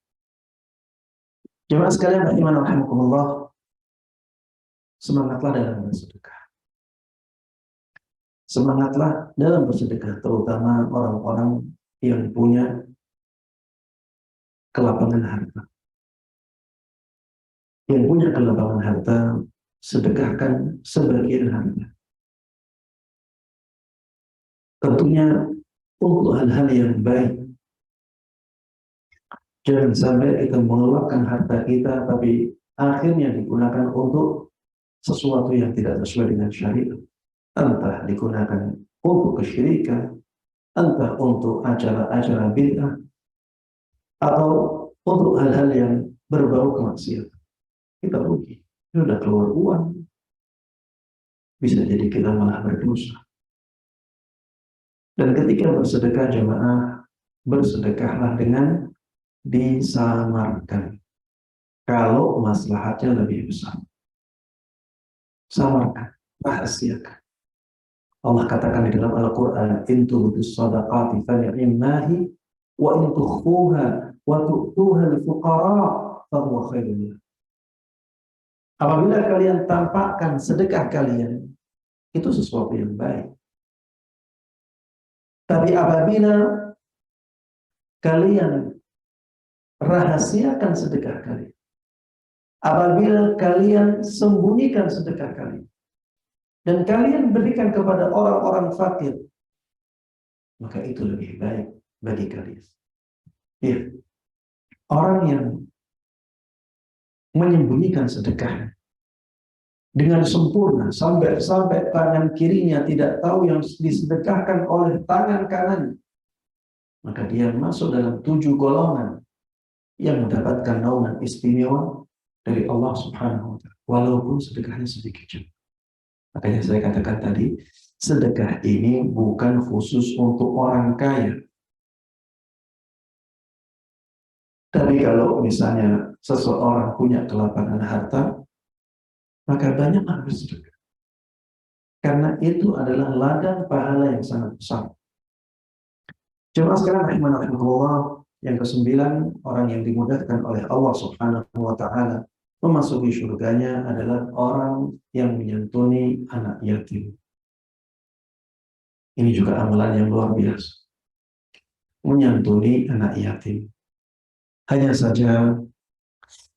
Speaker 1: Jemaah sekalian rahimanallah, semangatlah dalam bersedekah. Semangatlah dalam bersedekah, terutama orang-orang yang punya kelapangan harta. Yang punya kelapangan harta, sedekahkan sebagian harta. Tentunya untuk hal-hal yang baik. Jangan sampai kita mengeluarkan harta kita, tapi akhirnya digunakan untuk sesuatu yang tidak sesuai dengan syariat. Entah digunakan untuk kesyirikan, entah untuk acara-acara bid'ah, atau untuk hal-hal yang berbau kemaksiatan. Kita rugi. Sudah keluar uang, bisa jadi kita malah berdosa. Dan ketika bersedekah jemaah, bersedekahlah dengan disamarkan. Kalau maslahatnya lebih besar, samarkan, rahasiakan. Allah katakan di dalam Al-Quran, "In tubdus shadaqati fani'immahi wa in tukhfuha wa tu'tuha al-fuqara fahuwa khairun." Apabila kalian tampakkan sedekah kalian, itu sesuatu yang baik. Tapi apabila kalian rahasiakan sedekah kalian, apabila kalian sembunyikan sedekah kalian, dan kalian berikan kepada orang-orang fakir, maka itu lebih baik bagi kalian. Ya, orang yang menyembunyikan sedekah dengan sempurna sampai tangan kirinya tidak tahu yang disedekahkan oleh tangan kanan, maka dia masuk dalam 7 golongan yang mendapatkan naungan istimewa dari Allah Subhanahu wa taala, walaupun sedekahnya sedikit. Makanya saya katakan tadi, sedekah ini bukan khusus untuk orang kaya. Tapi kalau misalnya seseorang punya kelapangan harta, maka banyaklah bersedekah. Karena itu adalah ladang pahala yang sangat besar. Jemaah sekalian rahimanallah, yang ke-9, orang yang dimudahkan oleh Allah Subhanahu wa taala memasuki surganya adalah orang yang menyantuni anak yatim. Ini juga amalan yang luar biasa. Menyantuni anak yatim. Hanya saja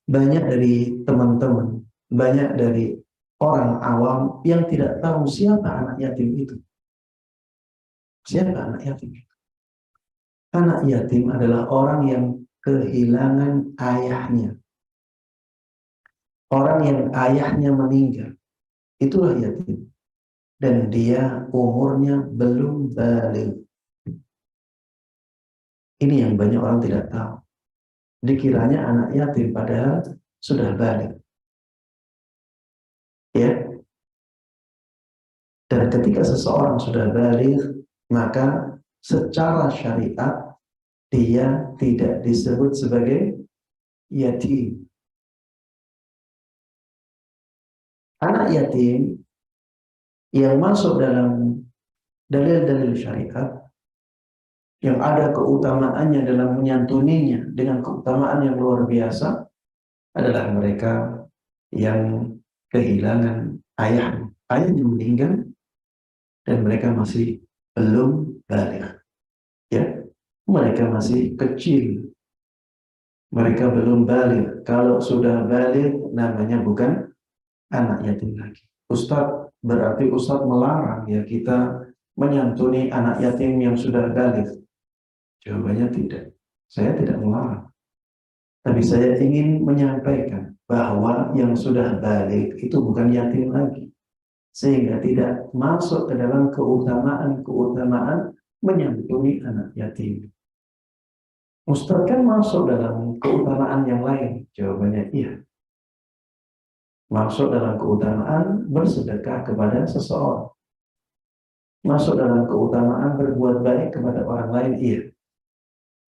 Speaker 1: banyak dari teman-teman, banyak dari orang awam yang tidak tahu siapa anak yatim itu. Siapa anak yatim itu? Anak yatim adalah orang yang kehilangan ayahnya. Orang yang ayahnya meninggal, itulah yatim. Dan dia umurnya belum balik. Ini yang banyak orang tidak tahu. Dikiranya anak yatim padahal sudah balik. Ya. Dan ketika seseorang sudah balik, maka secara syariat dia tidak disebut sebagai yatim. Anak yatim yang masuk dalam dalil-dalil syariat, yang ada keutamaannya dalam menyantuninya dengan keutamaan yang luar biasa, adalah mereka yang kehilangan ayahnya. Ayahnya meninggal dan mereka masih belum balik. Ya, mereka masih kecil. Mereka belum balik. Kalau sudah balik, namanya bukan anak yatim lagi. Ustadz, berarti Ustadz melarang ya kita menyantuni anak yatim yang sudah balik. Jawabannya tidak. Saya tidak melarang. Tapi saya ingin menyampaikan bahwa yang sudah balik itu bukan yatim lagi. sehingga tidak masuk ke dalam keutamaan menyantuni anak yatim. Ustaz, kan masuk dalam keutamaan yang lain? Jawabannya iya. Masuk dalam keutamaan bersedekah kepada seseorang. Masuk dalam keutamaan berbuat baik kepada orang lain, iya.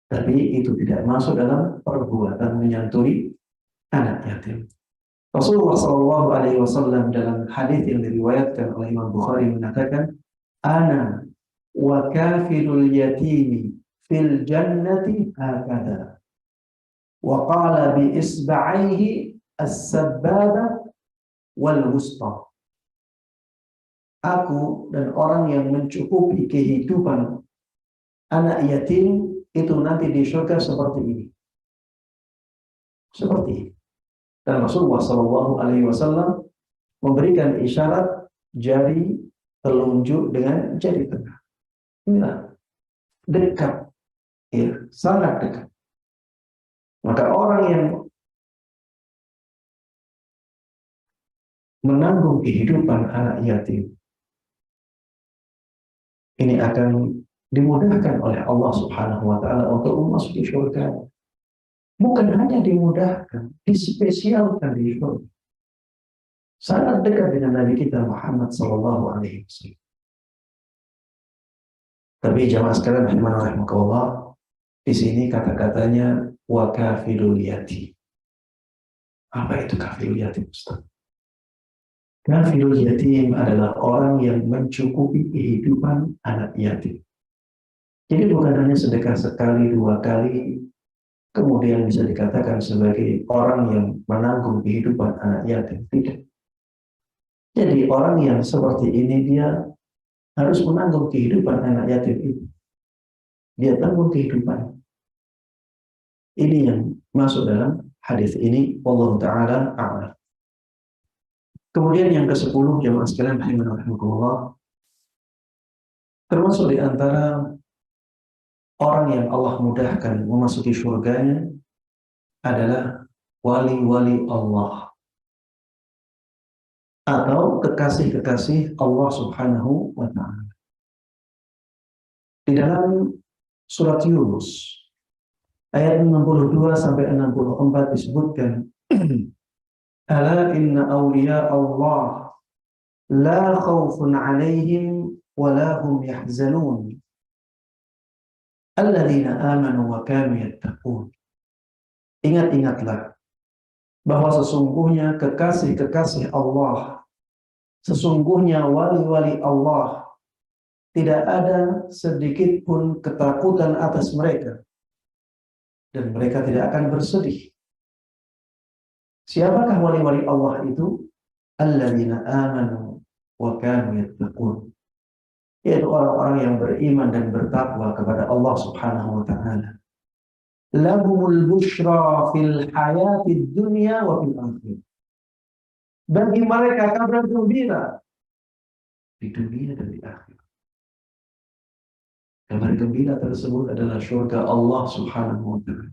Speaker 1: Tapi itu tidak masuk dalam perbuatan menyantuni anak yatim. Rasulullah SAW dalam hadis yang diriwayatkan oleh Imam Bukhari mengatakan, "Ana wa kafilul yatimi fil jannati hakada." Wa qala bi isba'ihi as-sabbaba wal wusta. Aku dan orang yang mencukupi kehidupan anak yatim itu nanti di surga seperti ini. Seperti ini. Dan Rasulullah SAW memberikan isyarat jari telunjuk dengan jari tengah. Inilah dekat, ya, sangat dekat. Maka orang yang menanggung kehidupan anak yatim ini akan dimudahkan oleh Allah Subhanahu wa taala untuk memasuki surga. Bukan hanya dimudahkan, dispesialkan di surga. Sangat dekat dengan Nabi kita Muhammad sallallahu alaihi wasallam. Tapi jamaah sekalian rahimakumullah, di sini kata-katanya wa kafilul yatim. Apa itu kafilul yatim, Ustaz? Kafilul yatim adalah orang yang mencukupi kehidupan anak yatim. Jadi bukan hanya sedekah sekali, dua kali, kemudian bisa dikatakan sebagai orang yang menanggung kehidupan anak yatim. Tidak. Jadi orang yang seperti ini dia harus menanggung kehidupan anak yatim itu. Dia tanggung kehidupan. Ini yang masuk dalam hadis ini. Wallahu ta'ala a'lam. Kemudian yang ke-10, jamaah sekalian rahimakumullah, termasuk di antara orang yang Allah mudahkan memasuki surganya adalah wali-wali Allah atau kekasih-kekasih Allah Subhanahu wa ta'ala. Di dalam surat Yunus ayat 62 sampai 64 disebutkan, "Ala inna awliya Allah la khawfun 'alaihim wa la hum yahzanun alladzina amanu wa kanu yattaqun." Ingat-ingatlah bahwa sesungguhnya kekasih-kekasih Allah, sesungguhnya wali-wali Allah, tidak ada sedikit pun ketakutan atas mereka dan mereka tidak akan bersedih. Siapakah wali-wali Allah itu? Alladzina amanu wa kanu yattaqun. Yaitu orang-orang yang beriman dan bertakwa kepada Allah Subhanahu wa ta'ala. Lahumul busyra fil hayatid dunya wa fil akhirah. Bagi mereka kabar gembira di dunia dan di akhirat. Kabar gembira tersebut adalah surga Allah Subhanahu wa ta'ala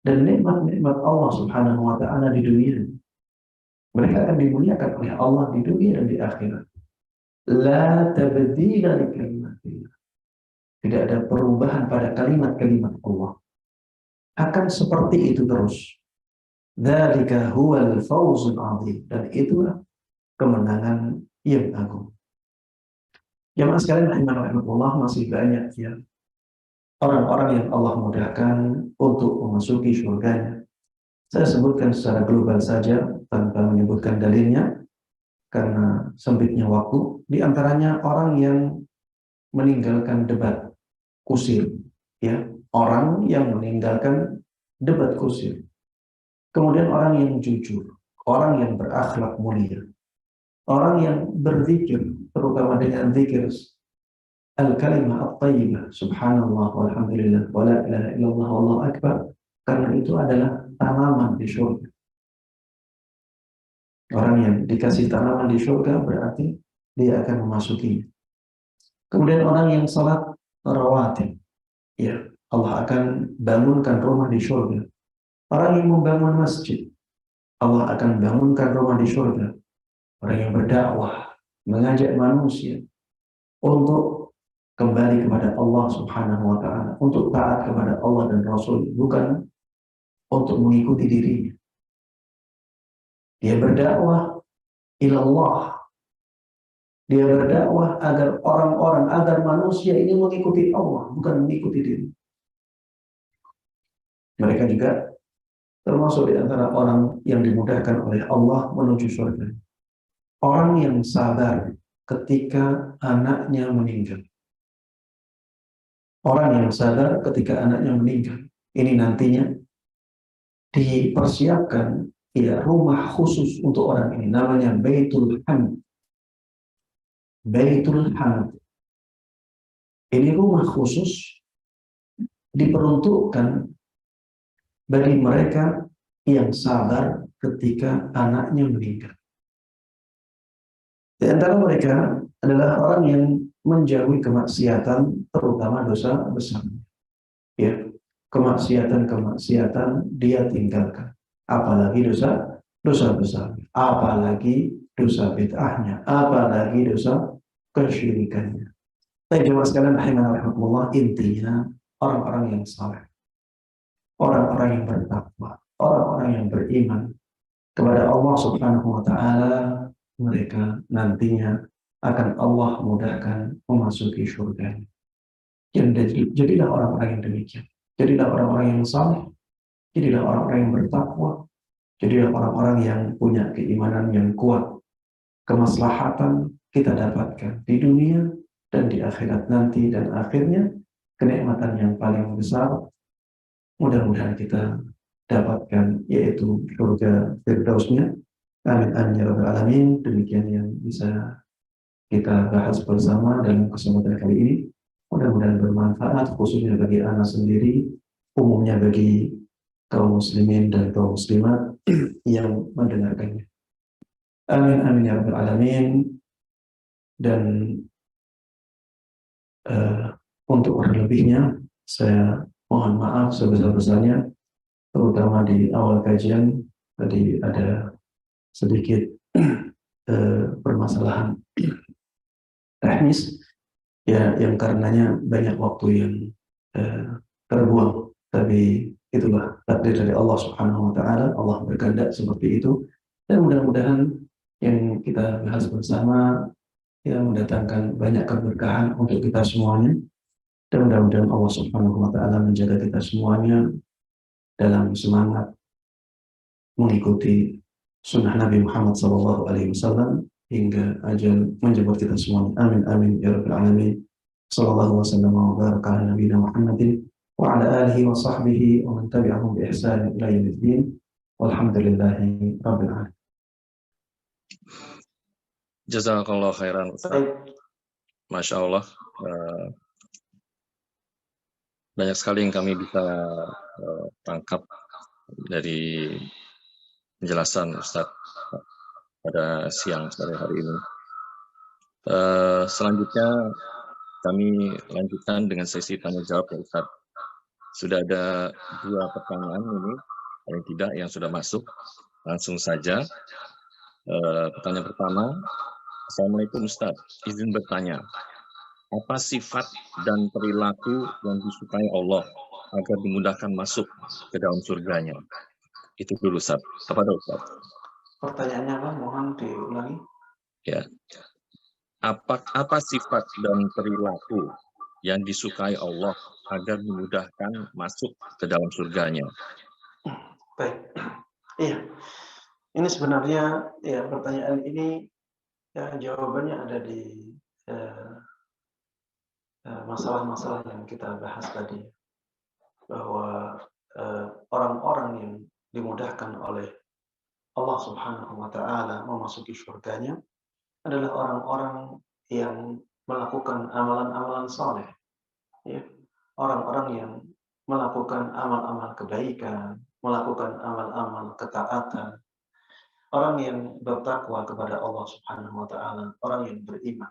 Speaker 1: dan nikmat-nikmat Allah Subhanahu wa ta'ala di dunia. Mereka akan dimuliakan oleh Allah di dunia dan di akhirat. La tabdila li kalimatillah. Tidak ada perubahan pada kalimat-kalimat Allah. Akan seperti itu terus. Dzalika huwal fawzul 'adzim, dan itulah kemenangan yang agung. Jamaah sekalian rahimakumullah, masih banyak ya orang-orang yang Allah mudahkan untuk memasuki surganya. Saya sebutkan secara global saja tanpa menyebutkan dalilnya karena sempitnya waktu. Di antaranya orang yang meninggalkan debat kusir, ya, orang yang meninggalkan debat kusir. Kemudian orang yang jujur, orang yang berakhlak mulia, orang yang berzikir, terutama dengan zikir al-kalimah at-tayyibah, subhanallah walhamdulillah wa la ilaha illallah wallahu akbar, karena itu adalah tanaman di surga. Orang yang dikasih tanaman di surga berarti dia akan memasukinya. Kemudian orang yang salat rawatib, ya, Allah akan bangunkan rumah di surga. Orang yang membangun masjid, Allah akan bangunkan rumah di surga. Orang yang berdakwah, mengajak manusia untuk kembali kepada Allah Subhanahu wa taala, untuk taat kepada Allah dan Rasul, bukan untuk mengikuti dirinya. Dia berdakwah ilallah. Dia berdakwah agar orang-orang, agar manusia ini mengikuti Allah, bukan mengikuti diri. Mereka juga termasuk di antara orang yang dimudahkan oleh Allah menuju surga. Orang yang sabar ketika anaknya meninggal. Orang yang sabar ketika anaknya meninggal. Ini nantinya dipersiapkan ya rumah khusus untuk orang ini, namanya Baitul Hamd. Baitul Hamd. Ini rumah khusus diperuntukkan bagi mereka yang sabar ketika anaknya meninggal. Di antara mereka adalah orang yang menjauhi kemaksiatan, terutama dosa besar. Ya, kemaksiatan dia tinggalkan. Apalagi dosa besar, apalagi dosa bid'ahnya, apalagi dosa kesyirikannya. Tapi jemaah sekalian rahimanallah, intinya orang-orang yang saleh, orang-orang yang bertakwa, orang-orang yang beriman kepada Allah Subhanahu wa taala, mereka nantinya akan Allah mudahkan memasuki surga. Jadilah orang-orang yang demikian. Jadilah orang-orang yang saleh, jadilah orang-orang yang bertakwa, jadilah orang-orang yang punya keimanan yang kuat. Kemaslahatan kita dapatkan di dunia dan di akhirat nanti, dan akhirnya kenikmatan yang paling besar mudah-mudahan kita dapatkan, yaitu surga firdausnya. Amin amin ya rabbal alamin. Demikian yang bisa kita bahas bersama dalam kesempatan kali ini. Mudah-mudahan bermanfaat, khususnya bagi anak sendiri, umumnya bagi kaum muslimin dan kaum muslimat yang mendengarkannya. Amin amin ya rabbal alamin. Dan untuk berlebihnya saya mohon maaf sebesar-besarnya, terutama di awal kajian tadi ada sedikit permasalahan teknis ya, yang karenanya banyak waktu yang terbuang. Tapi itulah takdir dari Allah Subhanahu wa taala. Allah berkehendak seperti itu, dan mudah-mudahan yang kita bahas bersama ya mendatangkan banyak keberkahan untuk kita semuanya, dan mudah-mudahan Allah Subhanahu wa taala menjaga kita semuanya dalam semangat mengikuti sunnah Nabi Muhammad SAW hingga ajal menjemput kita semuanya. Amin amin ya rabbal alamin. Sallallahu wasallam wa baraka ala nabiyina Muhammadin wa ala alihi wa sahbihi wa man tabi'ahum bi ihsan ila yaumiddin. Walhamdulillahi rabbil alamin.
Speaker 2: Jazakallah khairan Ustaz. Masya Allah, banyak sekali yang kami bisa tangkap dari penjelasan Ustaz pada siang sore hari ini. Selanjutnya kami lanjutkan dengan sesi tanya jawab ya Ustaz. Sudah ada 2 pertanyaan ini, paling tidak yang sudah masuk. Langsung saja. Pertanyaan pertama, Assalamualaikum Ustaz, izin bertanya, apa sifat dan perilaku yang disukai Allah agar dimudahkan masuk ke dalam surganya? Itu dulu Ustaz. Kepada Ustaz.
Speaker 1: Pertanyaannya apa? Mohon diulangi.
Speaker 2: Ya. Apa sifat dan perilaku yang disukai Allah agar dimudahkan masuk ke dalam surganya?
Speaker 1: Baik. Iya. Ini sebenarnya ya, pertanyaan ini ya, jawabannya ada di masalah-masalah yang kita bahas tadi, bahwa orang-orang yang dimudahkan oleh Allah Subhanahu wa taala memasuki surganya adalah orang-orang yang melakukan amalan-amalan saleh, ya. Orang-orang yang melakukan amal-amal kebaikan, melakukan amal-amal ketaatan, orang yang bertakwa kepada Allah Subhanahu wa taala, orang yang beriman.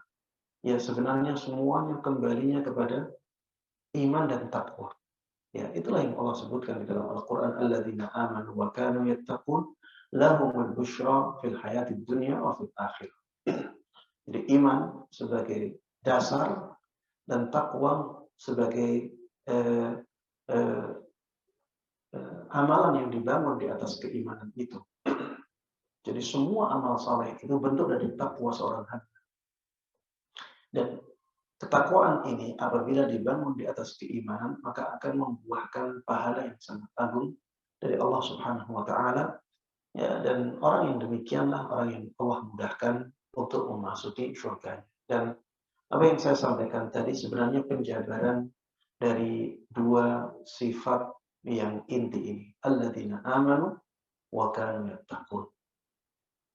Speaker 1: Ya, sebenarnya semuanya kembalinya kepada iman dan takwa. Ya, itulah yang Allah sebutkan di dalam Al-Qur'an, alladzina amanu wa kanu yattaqun lahumul busyra fil hayatid dunya wa fil akhirah. Jadi iman sebagai dasar dan takwa sebagai eh, eh, amalan yang dibangun di atas keimanan itu. Jadi semua amal saleh itu bentuk dari takwa seorang hamba. Dan ketakwaan ini apabila dibangun di atas keimanan, maka akan membuahkan pahala yang sangat agung dari Allah Subhanahu wa taala. Ya, dan orang yang demikianlah orang yang Allah mudahkan untuk memasuki surga. Dan apa yang saya sampaikan tadi sebenarnya penjabaran dari dua sifat yang inti ini. Alladzina amanu wa kanu yattaqun.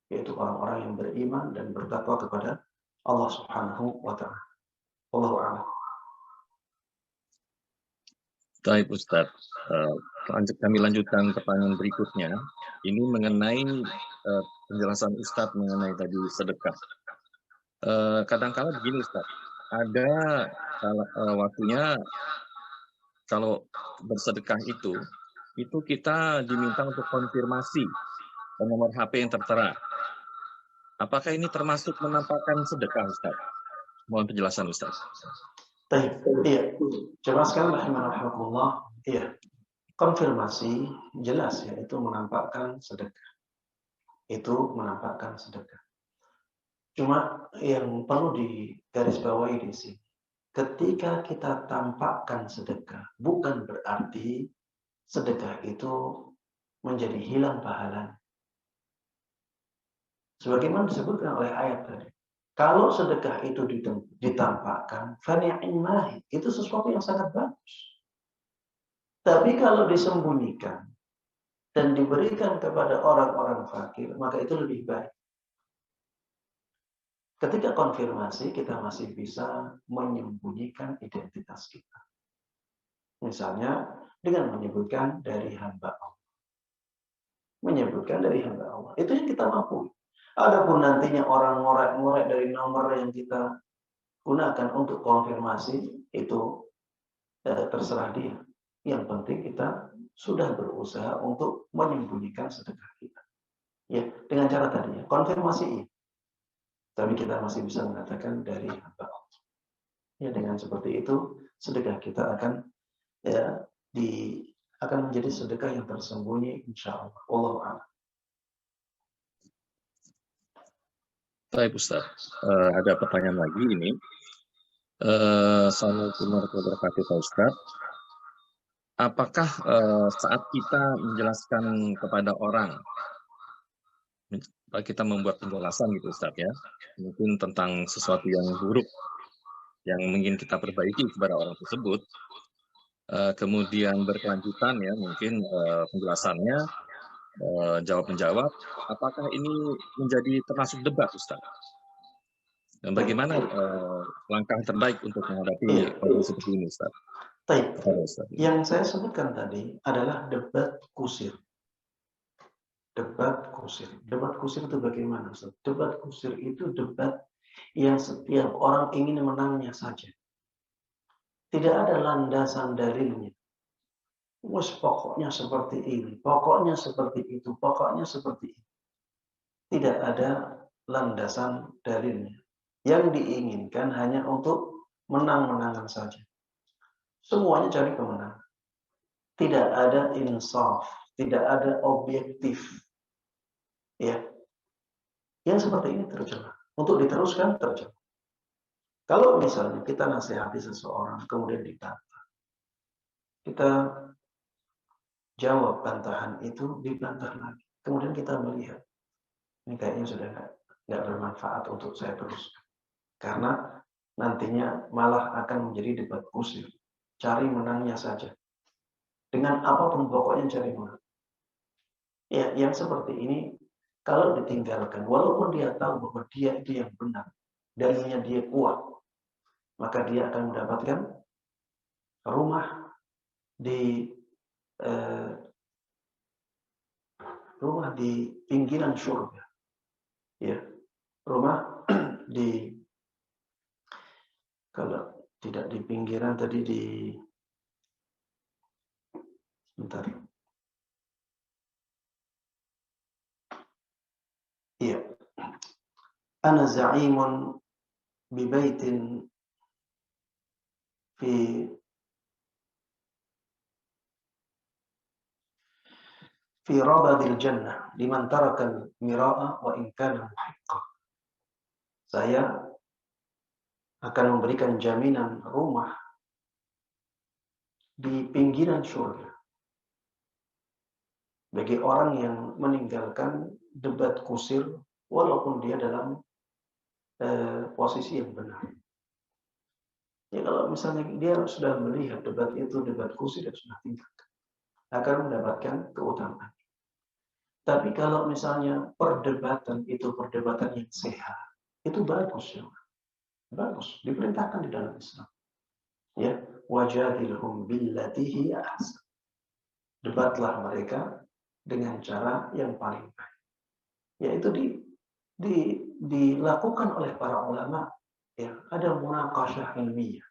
Speaker 1: Yaitu orang-orang yang beriman dan bertakwa kepada Allah Subhanahu wa taala. Wallahu a'lam.
Speaker 2: Baik Ustaz, kami lanjutkan pertanyaan berikutnya. Ini mengenai penjelasan Ustaz mengenai tadi sedekah. Kadang-kala begini Ustaz, ada waktunya kalau bersedekah itu kita diminta untuk konfirmasi nomor HP yang tertera. Apakah ini termasuk menampakkan sedekah Ustaz? Mohon penjelasan Ustaz.
Speaker 1: Baik, iya. Jemaah sekalian rahimakumullah, iya. Konfirmasi jelas ya itu menampakkan sedekah. Itu menampakkan sedekah. Cuma yang perlu digarisbawahi di sini, ketika kita tampakkan sedekah, bukan berarti sedekah itu menjadi hilang pahalanya. Sebagaimana disebutkan oleh ayat tadi. Kalau sedekah itu ditampakkan, fani'imah, itu sesuatu yang sangat bagus. Tapi kalau disembunyikan dan diberikan kepada orang-orang fakir, maka itu lebih baik. Ketika konfirmasi, kita masih bisa menyembunyikan identitas kita. Misalnya, dengan menyebutkan dari hamba Allah. Menyebutkan dari hamba Allah. Itu yang kita mampu. Adapun nantinya orang ngorek-ngorek dari nomor yang kita gunakan untuk konfirmasi, itu terserah dia. Yang penting kita sudah berusaha untuk menyembunyikan sedekah kita. Ya, dengan cara tadi, konfirmasi ini. Tapi kita masih bisa mengatakan dari hamba Allah. Ya, dengan seperti itu sedekah kita akan akan menjadi sedekah yang tersembunyi, insya Allah. Wallahu a'lam.
Speaker 2: Baik Ustaz, ada pertanyaan lagi ini. Assalamualaikum warahmatullahi wabarakatuh Pak Ustaz. Apakah saat kita menjelaskan kepada orang, kita membuat penjelasan gitu Ustaz ya, mungkin tentang sesuatu yang buruk yang ingin kita perbaiki kepada orang tersebut, kemudian berkelanjutan ya mungkin penjelasannya jawab-menjawab, apakah ini menjadi termasuk debat Ustaz? Dan bagaimana langkah terbaik untuk menghadapi kondisi seperti ini Ustaz?
Speaker 1: Yang saya sebutkan tadi adalah debat kusir. Debat kusir. Debat kusir itu bagaimana Ustaz? Debat kusir itu debat yang setiap orang ingin menangnya saja. Tidak ada landasan dalilnya. Wes pokoknya seperti ini, pokoknya seperti itu, pokoknya seperti itu. Tidak ada landasan dalilnya. Yang diinginkan hanya untuk menang-menangan saja. Semuanya cari kemenangan. Tidak ada insaf, tidak ada objektif. Ya. Yang seperti ini terjemah. Untuk diteruskan terjemah. Kalau misalnya kita nasihati seseorang kemudian ditantang, kita jawab bantahan itu dibantah lagi. Kemudian kita melihat ini kayaknya sudah nggak bermanfaat untuk saya teruskan. Karena nantinya malah akan menjadi debat kusir. Cari menangnya saja. Dengan apapun pokoknya cari menang. Ya, yang seperti ini kalau ditinggalkan, walaupun dia tahu bahwa dia itu yang benar, dalilnya dia kuat, maka dia akan mendapatkan rumah di pinggiran surga. Ya, rumah kalau tidak di pinggiran tadi sebentar. Iya. Ana za'imun bibaitin fi rabadil jannah liman tarakal mira'a wa in kana muhiqqan. Saya akan memberikan jaminan rumah di pinggiran surga bagi orang yang meninggalkan debat kusir walaupun dia dalam posisi yang benar. Ya kalau misalnya dia sudah melihat debat itu debat kusir, dia sudah tinggalkan, akan mendapatkan keutamaan. Tapi kalau misalnya perdebatan itu perdebatan yang sehat, itu bagus ya. Bagus, diperintahkan di dalam Islam. Ya, wajadilhum billati hiya ahsan. Debatlah mereka dengan cara yang paling baik. Yaitu dilakukan oleh para ulama. Ya, ada munaqasyah ilmiah.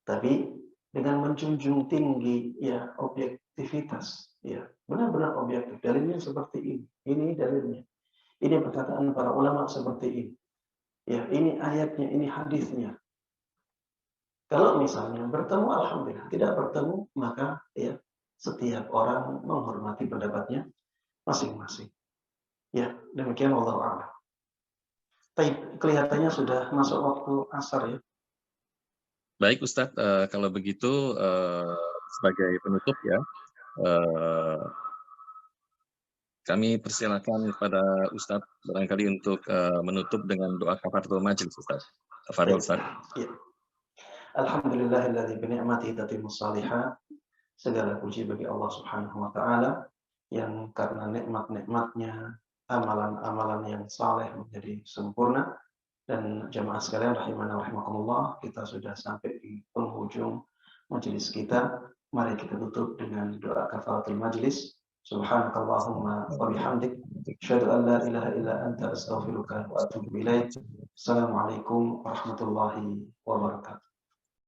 Speaker 1: Tapi dengan menjunjung tinggi ya objektivitas, ya benar-benar objektif. Dalilnya seperti ini dalilnya, ini perkataan para ulama seperti ini, ya ini ayatnya, ini hadisnya. Kalau misalnya bertemu, alhamdulillah. Tidak bertemu, maka ya setiap orang menghormati pendapatnya masing-masing. Ya demikian wallahu a'lam. Baik, kelihatannya sudah masuk waktu asar ya.
Speaker 2: Baik Ustadz, kalau begitu sebagai penutup ya, kami persilakan kepada Ustadz barangkali untuk menutup dengan doa kafaratul majelis Ustadz. Tafadhol Ustadz.
Speaker 1: Ya. Alhamdulillahilladzi bi ni'matihi tatimmus shalihat. Segala puji bagi Allah Subhanahu wa taala yang karena nikmat-nikmatnya amalan-amalan yang saleh menjadi sempurna. Dan jamaah sekalian rahimana rahimakumullah, kita sudah sampai di penghujung majelis kita. Mari kita tutup dengan doa kafaratul majlis. Subhanakallahumma wa bihamdik, asyhadu an la ilaha illa anta astaghfiruka wa atubu ilaik. Assalamualaikum warahmatullahi wabarakatuh.